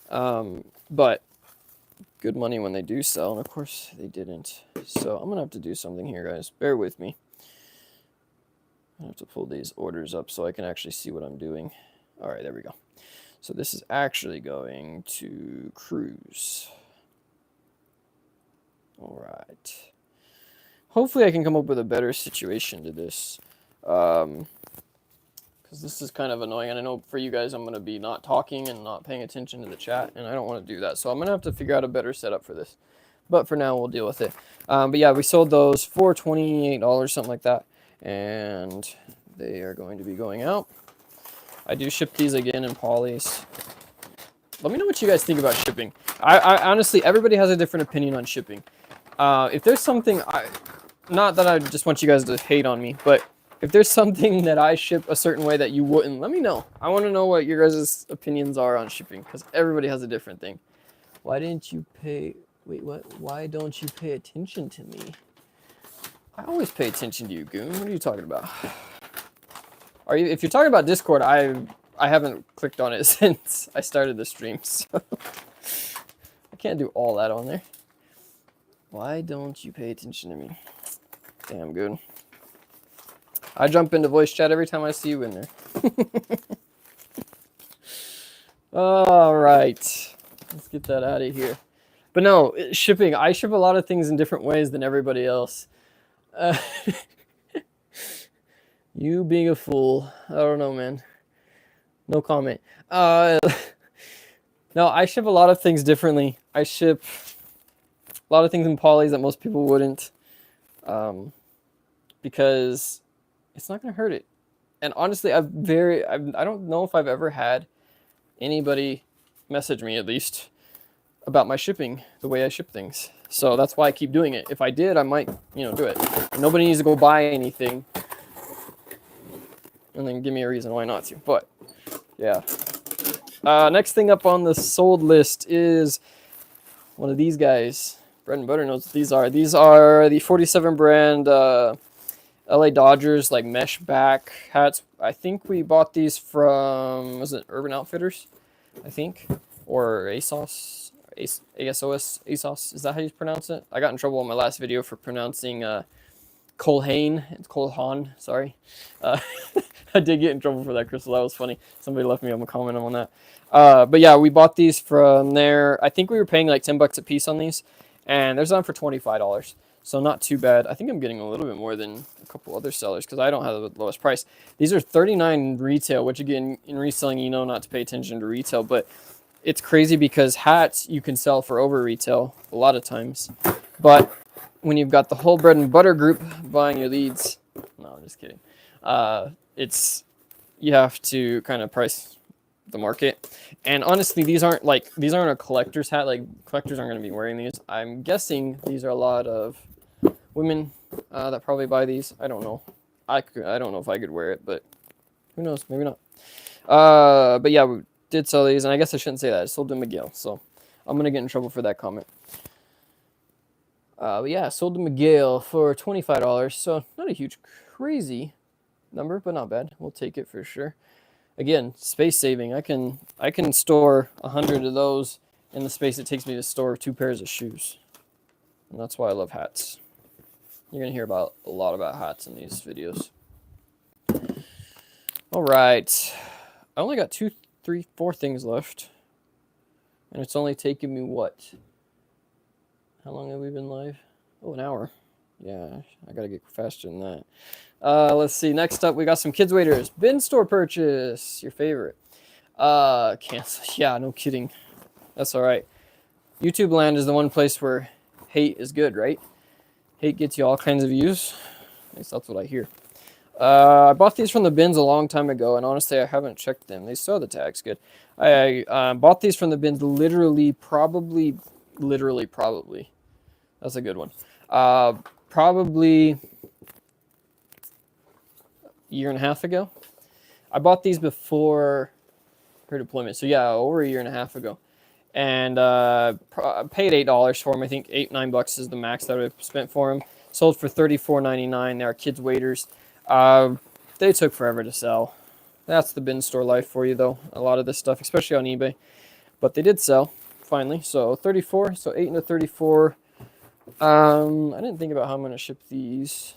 But good money when they do sell, and of course they didn't. So I'm gonna have to do something here, guys. Bear with me. I have to pull these orders up so I can actually see what I'm doing. All right, there we go. So this is actually going to Cruise. All right. Hopefully I can come up with a better situation to this. Because this is kind of annoying. And I know for you guys, I'm going to be not talking and not paying attention to the chat. And I don't want to do that. So I'm going to have to figure out a better setup for this. But for now, we'll deal with it. But yeah, we sold those for $28, something like that. And they are going to be going out. I do ship these again in polys. Let me know what you guys think about shipping. I honestly, everybody has a different opinion on shipping. If there's something, not that I just want you guys to hate on me, but if there's something that I ship a certain way that you wouldn't, let me know. I want to know what your guys' opinions are on shipping, because everybody has a different thing. Why didn't you pay, wait, what? Why don't you pay attention to me? I always pay attention to you, Goon. What are you talking about? If you're talking about Discord, I haven't clicked on it since I started the stream, so I can't do all that on there. Why don't you pay attention to me? Damn, good. I jump into voice chat every time I see you in there. All right, let's get that out of here. But no, shipping. I ship a lot of things in different ways than everybody else. You being a fool. I don't know, man. No comment. No, I ship a lot of things differently. I ship a lot of things in polys that most people wouldn't. Because it's not going to hurt it. And honestly, I don't know if I've ever had anybody message me, at least, about my shipping, the way I ship things. So that's why I keep doing it. If I did, I might, do it. Nobody needs to go buy anything and then give me a reason why not to. But yeah. Next thing up on the sold list is one of these guys. Bread and Butter knows what these are. These are the 47 brand LA Dodgers, like mesh back hats. I think we bought these from, was it Urban Outfitters? I think, or ASOS, ASOS, ASOS. Is that how you pronounce it? I got in trouble in my last video for pronouncing Colhane. It's Colhan. Sorry, I did get in trouble for that, Crystal. That was funny. Somebody left me a comment on that. But yeah, we bought these from there. I think we were paying like $10 a piece on these, and there's on for $25. So not too bad. I think I'm getting a little bit more than a couple other sellers because I don't have the lowest price. These are $39 retail, which again, in reselling, you know not to pay attention to retail, but it's crazy because hats you can sell for over retail a lot of times. But when you've got the whole bread and butter group buying your leads, no, I'm just kidding. You have to kind of price the market. And honestly, these aren't a collector's hat. Like, collectors aren't going to be wearing these. I'm guessing these are a lot of women that probably buy these. I don't know. I don't know if I could wear it, but who knows? Maybe not. But yeah, we did sell these, and I guess I shouldn't say that. I sold to Miguel, so I'm gonna get in trouble for that comment. But yeah, sold to Miguel for $25. So not a huge, crazy number, but not bad. We'll take it for sure. Again, space saving. I can store 100 of those in the space it takes me to store 2 pairs of shoes, and that's why I love hats. You're gonna hear a lot about hats in these videos. All right, I only got 2, 3, 4 things left, and it's only taken me what? How long have we been live? Oh, an hour. Yeah, I gotta get faster than that. Let's see. Next up, we got some kids waiters. Bin store purchase. Your favorite. Cancel. Yeah, no kidding. That's all right. YouTube land is the one place where hate is good, right? Hate gets you all kinds of views. At least that's what I hear. I bought these from the bins a long time ago, and honestly, I haven't checked them. They still have the tags. Good. I bought these from the bins literally, probably. That's a good one. Probably a year and a half ago. I bought these before her deployment. So yeah, over a year and a half ago. And paid $8 for them. I think $8-9 is the max that I've spent for them. Sold for $34.99. They're kids waiters. They took forever to sell. That's the bin store life for you, though. A lot of this stuff, especially on eBay. But they did sell finally. So 34. So 8 into 34. I didn't think about how I'm going to ship these.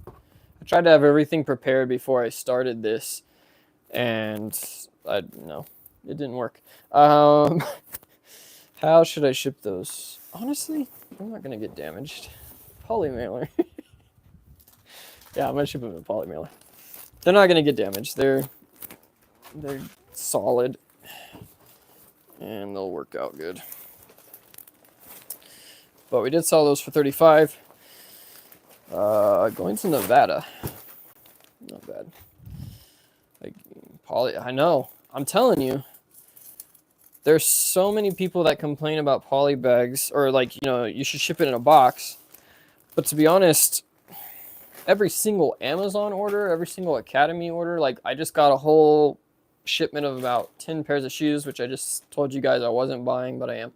I tried to have everything prepared before I started this, and no, it didn't work. How should I ship those? Honestly, they're not going to get damaged. Poly mailer. Yeah, I'm going to ship them in a poly mailer. They're not going to get damaged. They're solid, and they'll work out good. But we did sell those for $35. Going to Nevada. Not bad. Like poly, I know. I'm telling you. There's so many people that complain about poly bags, or like, you should ship it in a box. But to be honest, every single Amazon order, every single Academy order, like I just got a whole shipment of about 10 pairs of shoes, which I just told you guys I wasn't buying, but I am.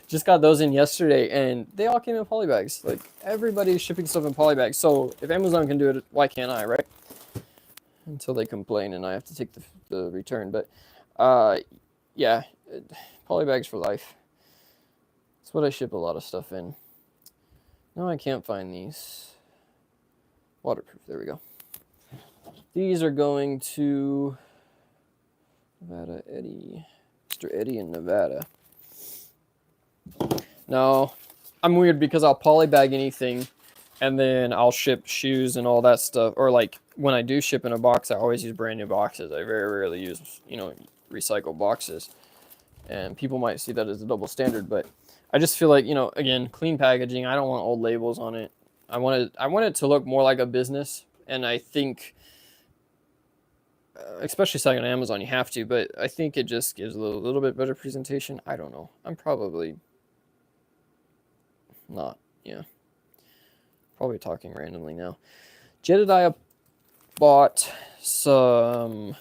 Just got those in yesterday, and they all came in poly bags. Like, everybody's shipping stuff in poly bags. So if Amazon can do it, why can't I, right? Until they complain and I have to take the return. But yeah, poly bags for life. That's what I ship a lot of stuff in. No, I can't find these. Waterproof, there we go. These are going to Nevada Eddie. Mr. Eddie in Nevada. No, I'm weird because I'll polybag anything, and then I'll ship shoes and all that stuff. Or like when I do ship in a box, I always use brand new boxes. I very rarely use, recycled boxes. And people might see that as a double standard, but I just feel like, again, clean packaging. I don't want old labels on it. I want it to look more like a business, and I think, especially selling on Amazon, you have to. But I think it just gives a little bit better presentation. I don't know. I'm probably not, probably talking randomly now. Jedediah bought some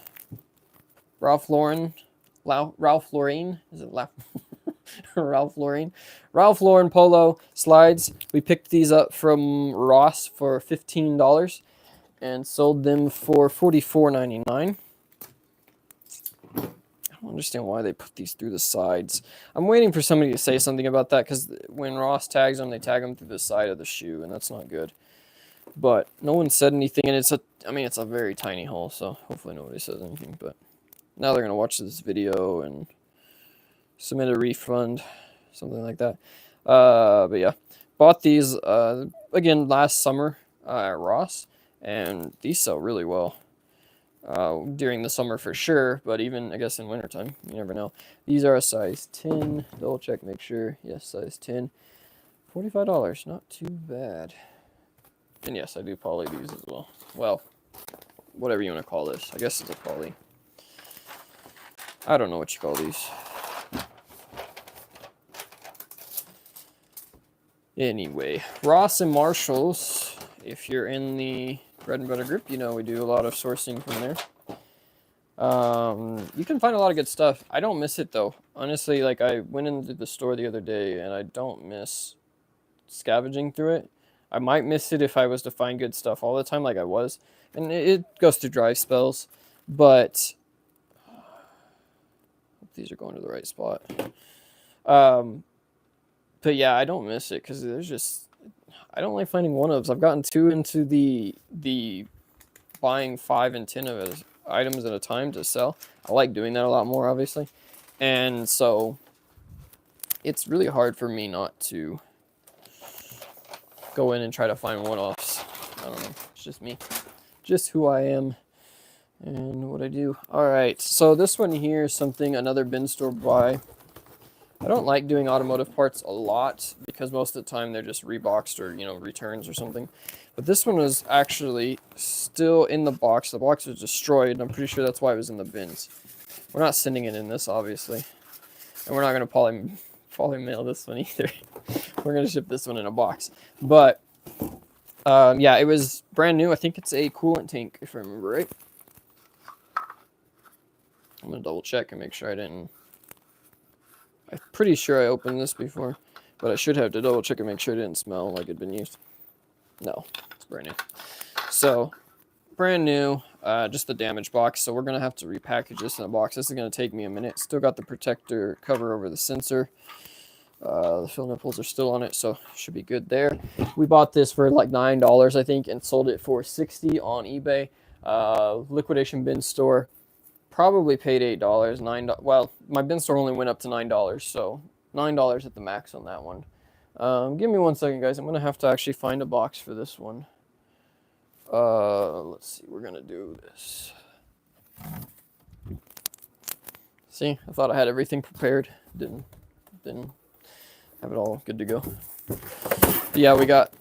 Ralph Lauren, is it Ralph Lauren polo slides. We picked these up from Ross for $15 and sold them for $44.99. I don't understand why they put these through the sides. I'm waiting for somebody to say something about that, because when Ross tags them, they tag them through the side of the shoe, and that's not good. But no one said anything, and it's a very tiny hole, so hopefully nobody says anything. But now they're gonna watch this video and submit a refund, something like that. But yeah, bought these again last summer at Ross, and these sell really well during the summer for sure, but even I guess in wintertime, you never know. These are a size 10. Double check, make sure. Yes, size 10. $45, not too bad. And yes, I do poly these as well. Well, whatever you want to call this. I guess it's a poly. I don't know what you call these. Anyway, Ross and Marshalls, if you're in the bread and butter group, you know we do a lot of sourcing from there. You can find a lot of good stuff. I don't miss it though. Honestly, like I went into the store the other day and I don't miss scavenging through it. I might miss it if I was to find good stuff all the time like I was. And it goes through dry spells. But these are going to the right spot. But yeah, I don't miss it because there's just... I don't like finding one-ofs. I've gotten too into the buying 5 and 10 of items at a time to sell. I like doing that a lot more, obviously. And so it's really hard for me not to go in and try to find one-offs. I don't know. It's just me. Just who I am and what I do. Alright, so this one here is another bin store buy. I don't like doing automotive parts a lot because most of the time they're just reboxed or, returns or something. But this one was actually still in the box. The box was destroyed, and I'm pretty sure that's why it was in the bins. We're not sending it in this, obviously. And we're not going to poly mail this one either. We're going to ship this one in a box. But, yeah, it was brand new. I think it's a coolant tank, if I remember right. I'm going to double check and make sure I didn't... I'm pretty sure I opened this before, but I should have to double check and make sure it didn't smell like it'd been used. No, it's brand new. So, brand new, just the damaged box. So we're going to have to repackage this in a box. This is going to take me a minute. Still got the protector cover over the sensor. The fill nipples are still on it, so should be good there. We bought this for like $9, I think, and sold it for $60 on eBay. Liquidation bin store. Probably paid $8, $9. Well, my bin store only went up to $9, so $9 at the max on that one. Give me 1 second, guys. I'm gonna have to actually find a box for this one. Let's see. We're gonna do this. See, I thought I had everything prepared. Didn't have it all good to go. But yeah, we got.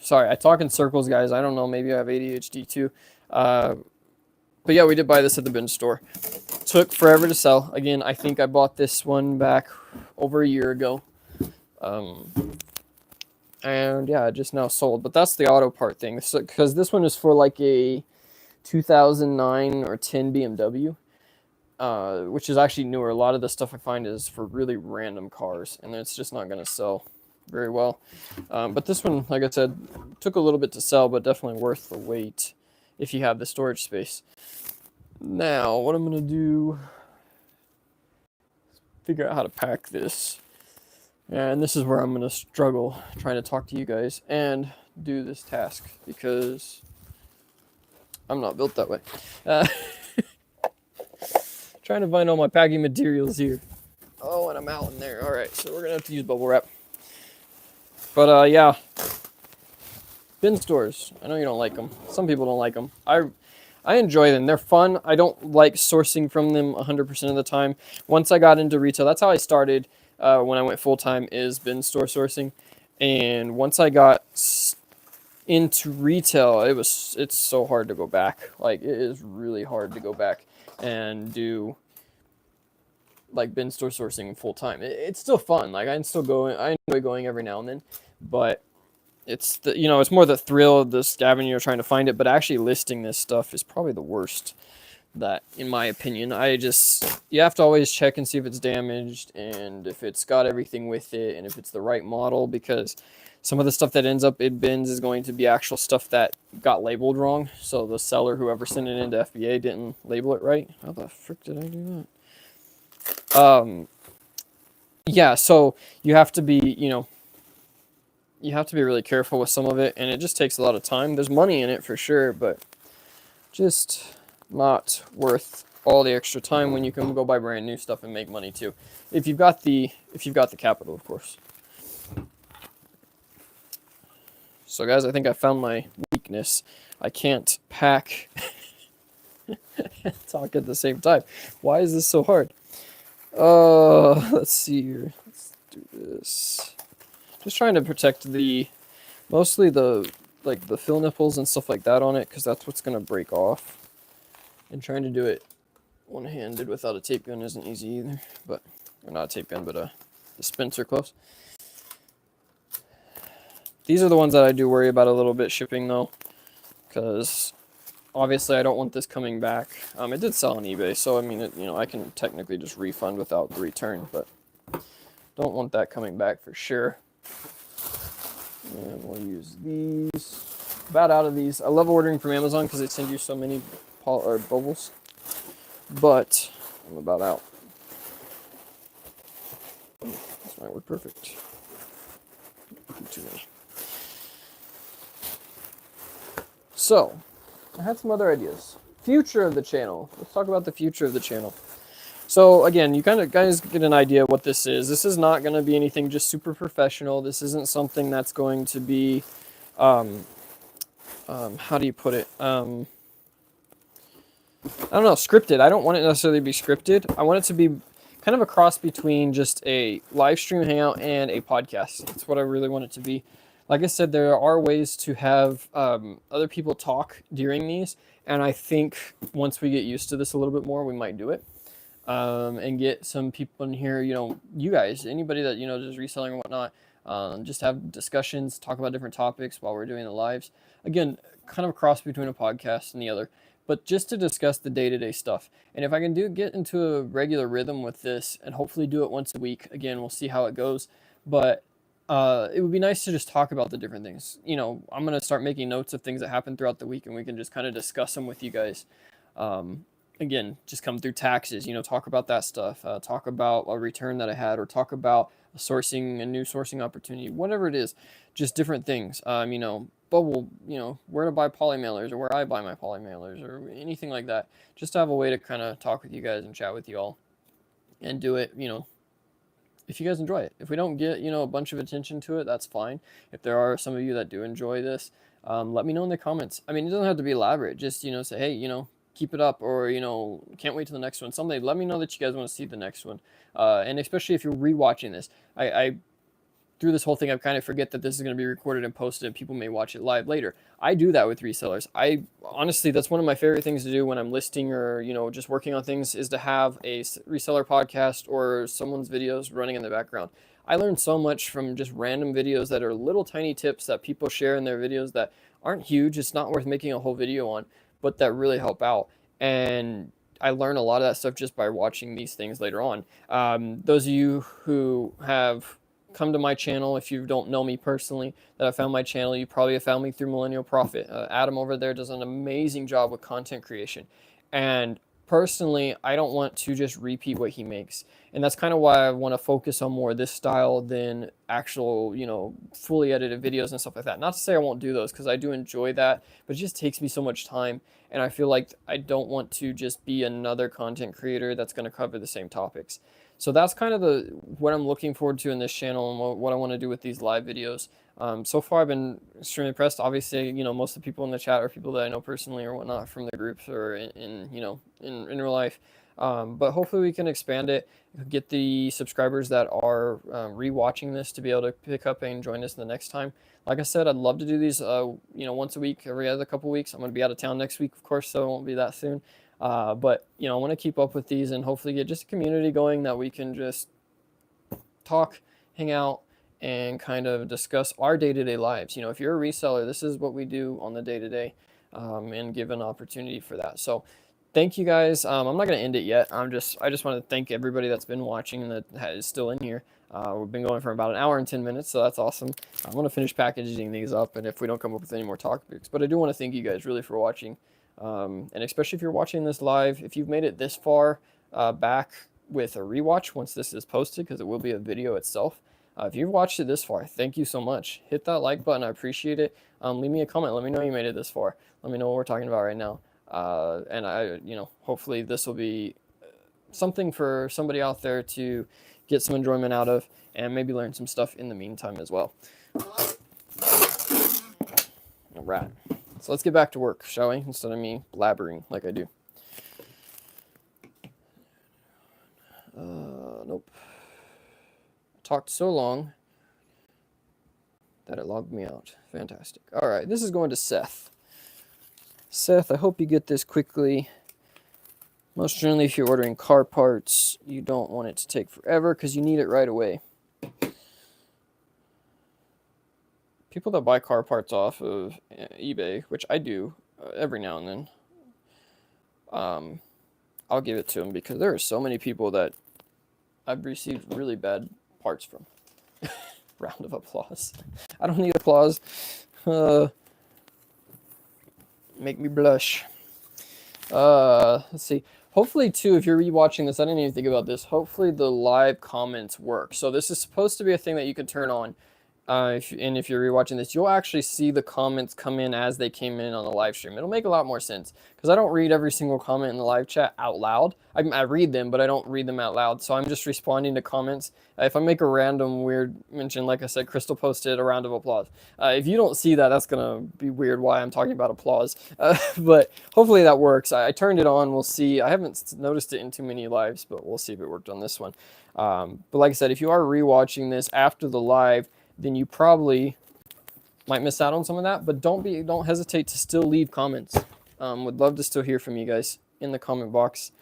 Sorry, I talk in circles, guys. I don't know. Maybe I have ADHD too. But yeah, we did buy this at the bin store. Took forever to sell. Again, I think I bought this one back over a year ago. And yeah, it just now sold. But that's the auto part thing. Because this one is for like a 2009 or 10 BMW. Which is actually newer. A lot of the stuff I find is for really random cars. And it's just not going to sell very well. But this one, like I said, took a little bit to sell. But definitely worth the wait if you have the storage space. Now, what I'm going to do is figure out how to pack this. And this is where I'm going to struggle trying to talk to you guys and do this task because I'm not built that way. Trying to find all my packing materials here. Oh, and I'm out in there. All right, so we're going to have to use bubble wrap. But, yeah. Bin stores. I know you don't like them. Some people don't like them. I enjoy them. They're fun. I don't like sourcing from them 100% of the time. Once I got into retail, that's how I started when I went full-time, is bin store sourcing. And once I got into retail, it's so hard to go back. Like, it is really hard to go back and do like bin store sourcing full-time. It's still fun. Like, I enjoy going every now and then, but it's it's more the thrill of the scavenging or trying to find it, but actually listing this stuff is probably the worst that, in my opinion. You have to always check and see if it's damaged and if it's got everything with it and if it's the right model, because some of the stuff that ends up in bins is going to be actual stuff that got labeled wrong. So the seller, whoever sent it into FBA, didn't label it right. How the frick did I do that? Yeah, so you have to be, you have to be really careful with some of it, and it just takes a lot of time. There's money in it for sure, but just not worth all the extra time when you can go buy brand new stuff and make money too. If you've got the capital, of course. So guys, I think I found my weakness. I can't pack and talk at the same time. Why is this so hard? Let's see here. Let's do this. Just trying to protect mostly the fill nipples and stuff like that on it, because that's what's gonna break off. And trying to do it one-handed without a tape gun isn't easy either. Or not a tape gun, but the Spencer close. These are the ones that I do worry about a little bit shipping though, because obviously I don't want this coming back. It did sell on eBay, so I mean, I can technically just refund without the return, but don't want that coming back for sure. And we'll use these. About out of these. I love ordering from Amazon because they send you so many bubbles, but I'm about out. This might work perfect. Too many. So, I had some other ideas. Future of the channel. Let's talk about the future of the channel. So again, you guys get an idea what this is. This is not going to be anything just super professional. This isn't something that's going to be, how do you put it? I don't know, scripted. I don't want it necessarily to be scripted. I want it to be kind of a cross between just a live stream hangout and a podcast. That's what I really want it to be. Like I said, there are ways to have other people talk during these, and I think once we get used to this a little bit more, we might do it. And get some people in here, you guys, anybody that, does reselling or whatnot, just have discussions, talk about different topics while we're doing the lives. Again, kind of a cross between a podcast and the other, but just to discuss the day-to-day stuff. And if I can get into a regular rhythm with this and hopefully do it once a week, again, we'll see how it goes. But it would be nice to just talk about the different things. I'm going to start making notes of things that happen throughout the week, and we can just kind of discuss them with you guys. Again, just come through taxes, talk about that stuff, talk about a return that I had, or talk about a new sourcing opportunity, whatever it is, just different things. Bubble, where to buy poly mailers, or where I buy my poly mailers, or anything like that. Just to have a way to kind of talk with you guys and chat with you all and do it, if you guys enjoy it. If we don't get, a bunch of attention to it, that's fine. If there are some of you that do enjoy this, let me know in the comments. I mean, it doesn't have to be elaborate. Just, say, hey, keep it up, or can't wait to the next one. Someday let me know that you guys want to see the next one, and especially if you're rewatching this. I through this whole thing, I kind of forget that this is going to be recorded and posted, and people may watch it live later. I do that with resellers. I honestly, that's one of my favorite things to do when I'm listing or just working on things, is to have a reseller podcast or someone's videos running in the background. I learned so much from just random videos that are little tiny tips that people share in their videos that aren't huge. It's not worth making a whole video on, but that really help out. And I learn a lot of that stuff just by watching these things later on. Those of you who have come to my channel, if you don't know me personally, that have found my channel, you probably have found me through Millennial Profit. Adam over there does an amazing job with content creation. And personally, I don't want to just repeat what he makes. And that's kind of why I want to focus on more this style than actual, fully edited videos and stuff like that. Not to say I won't do those, because I do enjoy that, but it just takes me so much time. And I feel like I don't want to just be another content creator that's going to cover the same topics. So that's kind of what I'm looking forward to in this channel, and what I want to do with these live videos. So far, I've been extremely impressed. Obviously, most of the people in the chat are people that I know personally or whatnot from the groups or in real life. But hopefully we can expand it, get the subscribers that are rewatching this to be able to pick up and join us the next time. Like I said, I'd love to do these, once a week, every other couple weeks. I'm going to be out of town next week, of course, so it won't be that soon. But I want to keep up with these and hopefully get just a community going that we can just talk, hang out, and kind of discuss our day-to-day lives. If you're a reseller, this is what we do on the day-to-day, and give an opportunity for that. So thank you guys. I'm not gonna end it yet. I just want to thank everybody that's been watching and that is still in here. We've been going for about an hour and 10 minutes, so that's awesome. I'm gonna finish packaging these up, and if we don't come up with any more topics, but I do want to thank you guys really for watching, and especially if you're watching this live, if you've made it this far back with a rewatch once this is posted, because it will be a video itself. If you've watched it this far, thank you so much. Hit that like button. I appreciate it. Leave me a comment. Let me know you made it this far. Let me know what we're talking about right now. And I, hopefully this will be something for somebody out there to get some enjoyment out of and maybe learn some stuff in the meantime as well. All right. So let's get back to work, shall we? Instead of me blabbering like I do. Nope. Talked so long that it logged me out. Fantastic. All right, this is going to Seth. Seth, I hope you get this quickly. Most generally, if you're ordering car parts, you don't want it to take forever because you need it right away. People that buy car parts off of eBay, which I do every now and then, I'll give it to them because there are so many people that I've received really bad parts from. Round of applause. I don't need applause. Make me blush. Let's see. Hopefully, too, if you're rewatching this, I didn't even think about this. Hopefully, the live comments work. So this is supposed to be a thing that you can turn on. If you're rewatching this, you'll actually see the comments come in as they came in on the live stream. It'll make a lot more sense because I don't read every single comment in the live chat out loud. I read them, but I don't read them out loud. So I'm just responding to comments. If I make a random weird mention, like I said, Crystal posted a round of applause. If you don't see that, that's going to be weird why I'm talking about applause. But hopefully that works. I turned it on. We'll see. I haven't noticed it in too many lives, but we'll see if it worked on this one. But like I said, if you are rewatching this after the live, then you probably might miss out on some of that, but don't hesitate to still leave comments. Would love to still hear from you guys in the comment box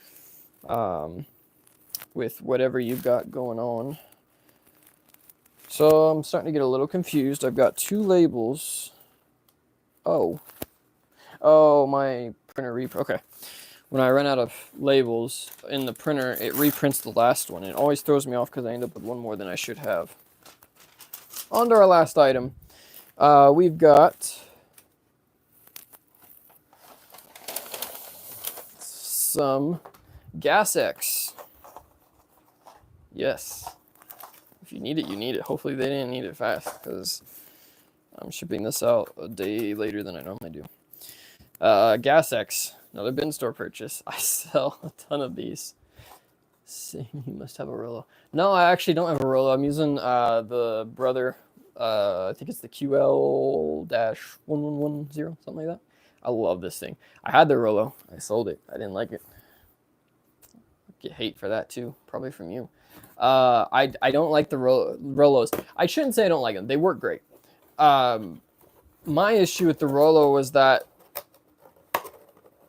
with whatever you've got going on. So I'm starting to get a little confused. I've got two labels. Oh, my printer okay. When I run out of labels in the printer, it reprints the last one. It always throws me off because I end up with one more than I should have. On to our last item. We've got some Gas X. Yes. If you need it, you need it. Hopefully they didn't need it fast because I'm shipping this out a day later than I normally do. Gas X, another bin store purchase. I sell a ton of these. You must have a Rollo. No, I actually don't have a Rollo. I'm using the Brother, I think it's the QL-1110, something like that. I love this thing. I had the Rollo. I sold it. I didn't like it. Get hate for that too, probably from you. I don't like the Rollos. I shouldn't say I don't like them. They work great. My issue with the Rollo was that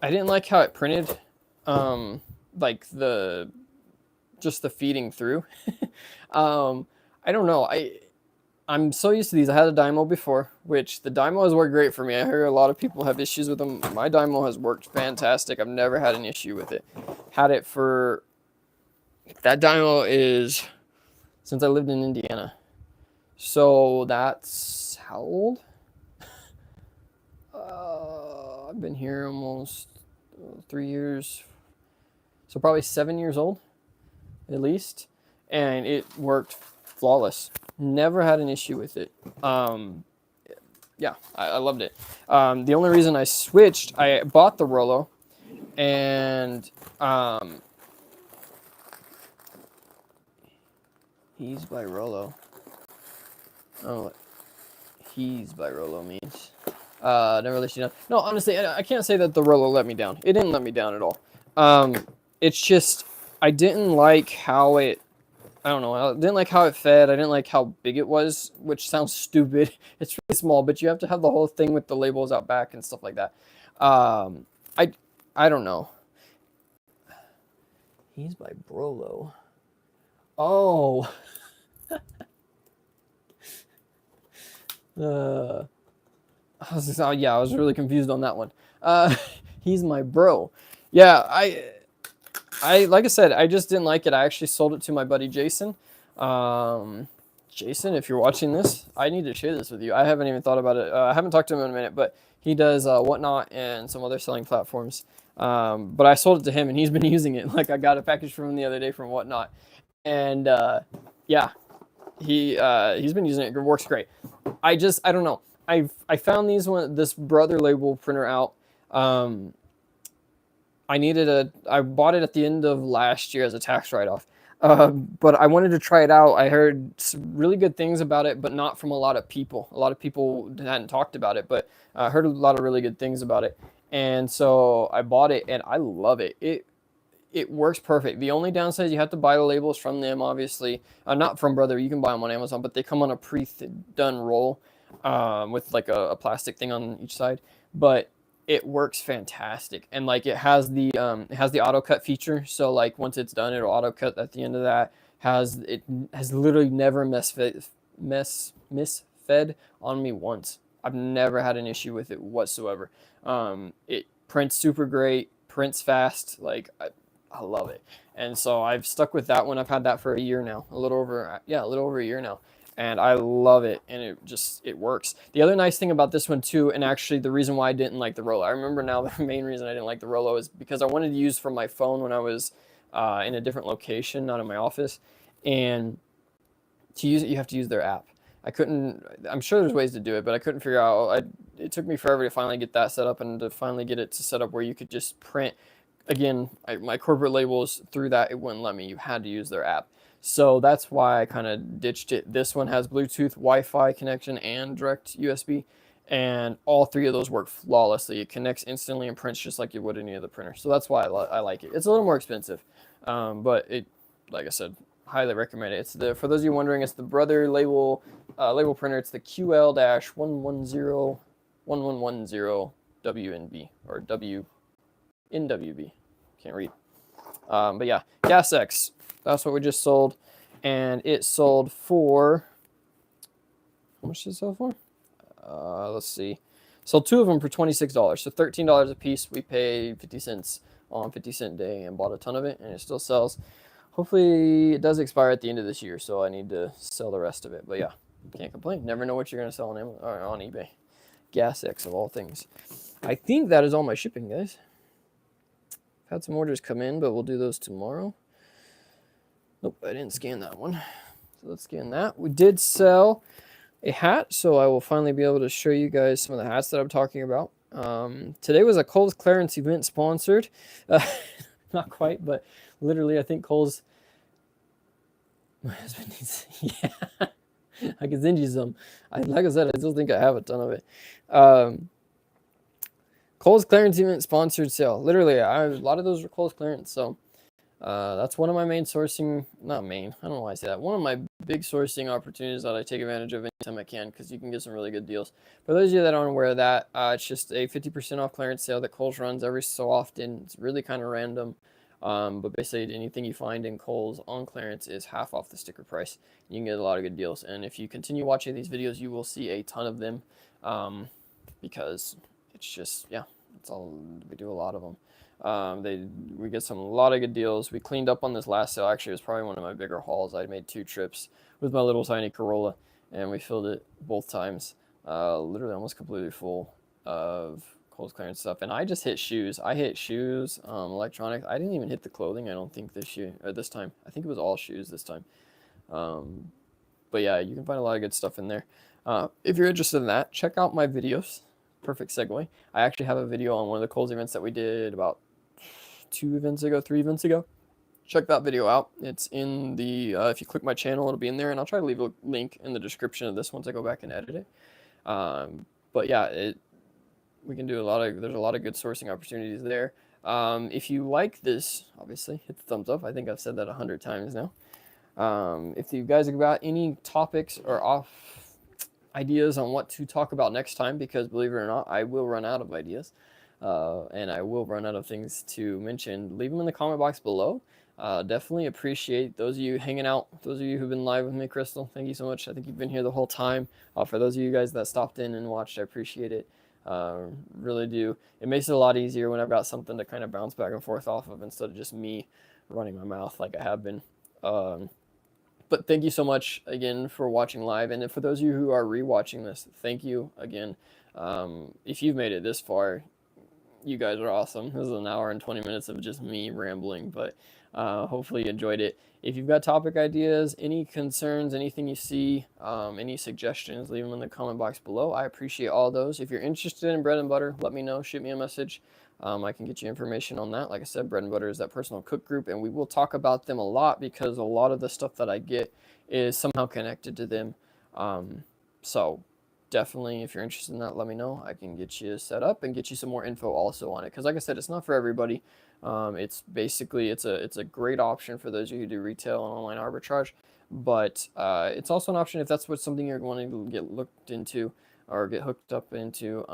I didn't like how it printed, like just the feeding through. I don't know. I'm so used to these. I had a Dymo before, which the Dymo has worked great for me. I hear a lot of people have issues with them. My Dymo has worked fantastic. I've never had an issue with it. Had it for, that Dymo is since I lived in Indiana. So that's how old? I've been here almost 3 years. So probably 7 years old. At least, and it worked flawless. Never had an issue with it. Yeah, I loved it. The only reason I switched, I bought the Rollo, and he's by Rollo. Oh, what he's by Rollo means. Never let you down. No, honestly, I can't say that the Rollo let me down. It didn't let me down at all. It's just I didn't like how it, I don't know, I didn't like how it fed. I didn't like how big it was, which sounds stupid. It's really small, but you have to have the whole thing with the labels out back and stuff like that. I don't know. He's by Brolo. Oh. I was really confused on that one. He's my bro. Yeah, I like I said, I just didn't like it. I actually sold it to my buddy Jason. Jason, if you're watching this, I need to share this with you. I haven't even thought about it. I haven't talked to him in a minute, but he does Whatnot and some other selling platforms. But I sold it to him, and he's been using it. Like I got a package from him the other day from Whatnot, and yeah, he's been using it. It works great. I don't know. I found this Brother label printer out. I bought it at the end of last year as a tax write-off. But I wanted to try it out. I heard some really good things about it, but not from a lot of people. A lot of people hadn't talked about it, but I heard a lot of really good things about it. And so I bought it, and I love it. It works perfect. The only downside is you have to buy the labels from them, obviously. Not from Brother. You can buy them on Amazon, but they come on a pre-done roll with like a plastic thing on each side. But it works fantastic, and like it has the auto cut feature. So like once it's done, it'll auto cut at the end of that. It has literally never misfed on me once. I've never had an issue with it whatsoever. It prints super great, prints fast. Like I love it, and so I've stuck with that one. I've had that for a year now, a little over a year now, and I love it, and it works. The other nice thing about this one too, and actually the reason why I didn't like the Rollo, I remember now the main reason I didn't like the Rollo is because I wanted to use from my phone when I was in a different location, not in my office, and to use it you have to use their app. I couldn't. I'm sure there's ways to do it, but I couldn't figure out. It took me forever to finally get that set up and to finally get it to set up where you could just print. Again, my corporate labels through that, it wouldn't let me. You had to use their app. So that's why I kind of ditched it. This one has Bluetooth, Wi-Fi connection, and direct USB. And all three of those work flawlessly. It connects instantly and prints just like you would any other printer. So that's why I like it. It's a little more expensive, but like I said, highly recommend it. For those of you wondering, it's the Brother label printer. It's the QL-1110-1110 or NWB. Can't read. But yeah, Gas X. That's what we just sold, and it sold for how much did it sell for? Let's see. Sold two of them for $26, so $13 a piece. We paid 50 cents on 50-cent day and bought a ton of it, and it still sells. Hopefully, it does expire at the end of this year, so I need to sell the rest of it. But yeah, can't complain. Never know what you're gonna sell on Amazon or on eBay. Gas X of all things. I think that is all my shipping, guys. I've had some orders come in, but we'll do those tomorrow. Nope, I didn't scan that one. So let's scan that. We did sell a hat, so I will finally be able to show you guys some of the hats that I'm talking about. Today was a Kohl's clearance event sponsored. Not quite, but literally I think Kohl's... My husband needs... Yeah, I can send you some. Like I said, I still think I have a ton of it. Kohl's clearance event sponsored sale. Literally, a lot of those were Kohl's clearance, so... that's one of my main sourcing, not main, I don't know why I say that, one of my big sourcing opportunities that I take advantage of anytime I can, because you can get some really good deals. For those of you that aren't aware of that, it's just a 50% off clearance sale that Kohl's runs every so often. It's really kind of random, but basically anything you find in Kohl's on clearance is half off the sticker price. You can get a lot of good deals, and if you continue watching these videos, you will see a ton of them, because it's just, yeah, it's all, we do a lot of them. We get a lot of good deals. We cleaned up on this last sale. Actually, it was probably one of my bigger hauls. I made 2 trips with my little tiny Corolla, and we filled it both times. Literally almost completely full of Kohl's clearance stuff. And I just hit shoes. I hit shoes, electronics. I didn't even hit the clothing, I don't think, this time. I think it was all shoes this time. But yeah, you can find a lot of good stuff in there. If you're interested in that, check out my videos. Perfect segue. I actually have a video on one of the Kohl's events that we did about 3 events ago. Check that video out. It's in the, if you click my channel, it'll be in there, and I'll try to leave a link in the description of this once I go back and edit it. But yeah, we can do there's a lot of good sourcing opportunities there. If you like this, obviously, hit the thumbs up. I think I've said that 100 times now. If you guys have got any topics or ideas on what to talk about next time, because believe it or not, I will run out of ideas, and I will run out of things to mention. Leave them in the comment box below. Definitely appreciate those of you hanging out, those of you who've been live with me. Crystal, thank you so much. I think you've been here the whole time. For those of you guys that stopped in and watched, I appreciate it. Really do. It makes it a lot easier when I've got something to kind of bounce back and forth off of instead of just me running my mouth like I have been. But thank you so much again for watching live. And for those of you who are rewatching this, thank you again. If you've made it this far, you guys are awesome. This is an hour and 20 minutes of just me rambling, but hopefully you enjoyed it. If you've got topic ideas, any concerns, anything you see, any suggestions, leave them in the comment box below. I appreciate all those. If you're interested in bread and butter, let me know. Shoot me a message. I can get you information on that. Like I said, bread and butter is that personal cook group, and we will talk about them a lot because a lot of the stuff that I get is somehow connected to them. So definitely, if you're interested in that, let me know. I can get you set up and get you some more info also on it. Because like I said, it's not for everybody. It's basically, it's a great option for those of you who do retail and online arbitrage. But it's also an option if that's what something you're wanting to get looked into or get hooked up into.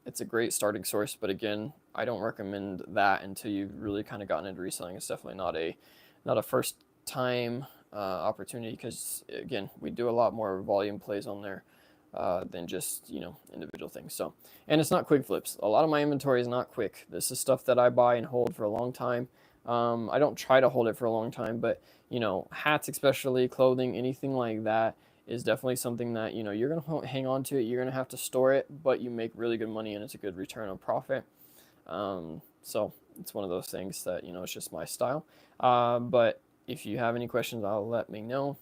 It's a great starting source. But again, I don't recommend that until you've really kind of gotten into reselling. It's definitely not a first time opportunity because, again, we do a lot more volume plays on there than just, individual things. So, and it's not quick flips. A lot of my inventory is not quick. This is stuff that I buy and hold for a long time. I don't try to hold it for a long time, but, hats especially, clothing, anything like that is definitely something that, you're going to hang on to it. You're going to have to store it, but you make really good money and it's a good return on profit. So it's one of those things that, it's just my style. But if you have any questions, let me know.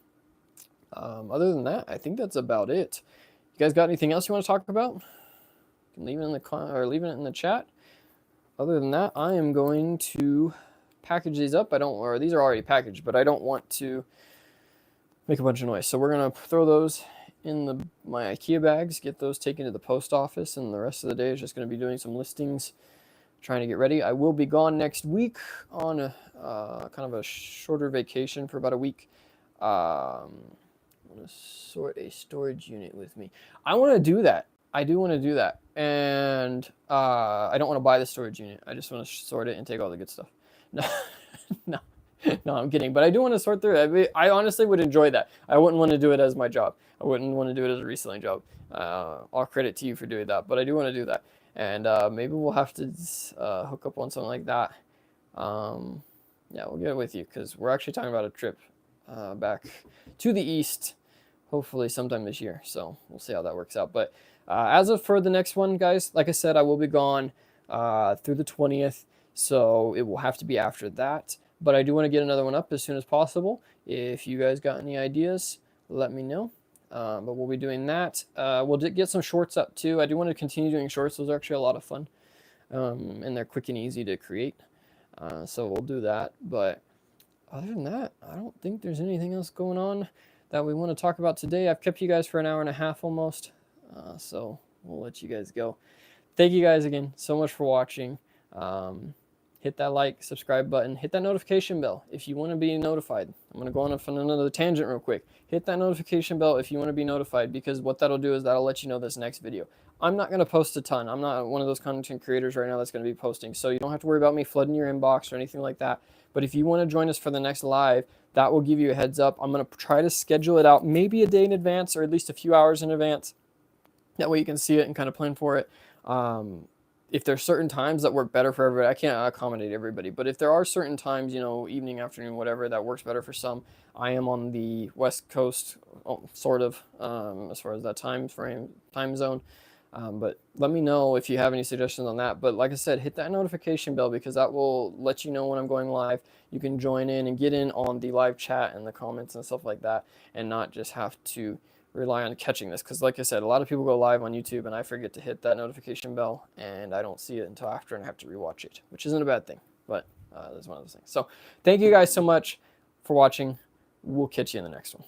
Other than that, I think that's about it. You guys got anything else you want to talk about? You can leave it in the leave it in the chat. Other than that, I am going to package these up. These are already packaged, but I don't want to make a bunch of noise. So we're gonna throw those in my IKEA bags, get those taken to the post office, and the rest of the day is just gonna be doing some listings, trying to get ready. I will be gone next week on a kind of a shorter vacation for about a week. I'm gonna sort a storage unit with me. I want to do that. I do want to do that, and I don't want to buy the storage unit. I just want to sort it and take all the good stuff. No, no. No, I'm kidding. But I do want to sort through it. I honestly would enjoy that. I wouldn't want to do it as my job. I wouldn't want to do it as a reselling job. All credit to you for doing that. But I do want to do that. And maybe we'll have to hook up on something like that. Yeah, we'll get it with you because we're actually talking about a trip back to the east, hopefully sometime this year. So we'll see how that works out. But as of for the next one, guys, like I said, I will be gone through the 20th. So it will have to be after that. But I do want to get another one up as soon as possible. If you guys got any ideas, let me know. But we'll be doing that. We'll get some shorts up too. I do want to continue doing shorts. Those are actually a lot of fun. And they're quick and easy to create. So we'll do that. But other than that, I don't think there's anything else going on that we want to talk about today. I've kept you guys for an hour and a half almost. So we'll let you guys go. Thank you guys again so much for watching. Hit that like, subscribe button, hit that notification bell if you want to be notified. I'm going to go on another tangent real quick. Hit that notification bell if you want to be notified, because what that'll do is that'll let you know this next video. I'm not going to post a ton. I'm not one of those content creators right now that's going to be posting, so you don't have to worry about me flooding your inbox or anything like that. But if you want to join us for the next live, that will give you a heads up. I'm going to try to schedule it out maybe a day in advance or at least a few hours in advance. That way you can see it and kind of plan for it. If there's certain times that work better for everybody, I can't accommodate everybody, but if there are certain times, evening, afternoon, whatever, that works better for some. I am on the West Coast, sort of, as far as that time zone. But let me know if you have any suggestions on that. But like I said, hit that notification bell because that will let you know when I'm going live. You can join in and get in on the live chat and the comments and stuff like that, and not just have to rely on catching this, because like I said, a lot of people go live on YouTube and I forget to hit that notification bell and I don't see it until after and I have to rewatch it, which isn't a bad thing, but that's one of those things. So thank you guys so much for watching. We'll catch you in the next one.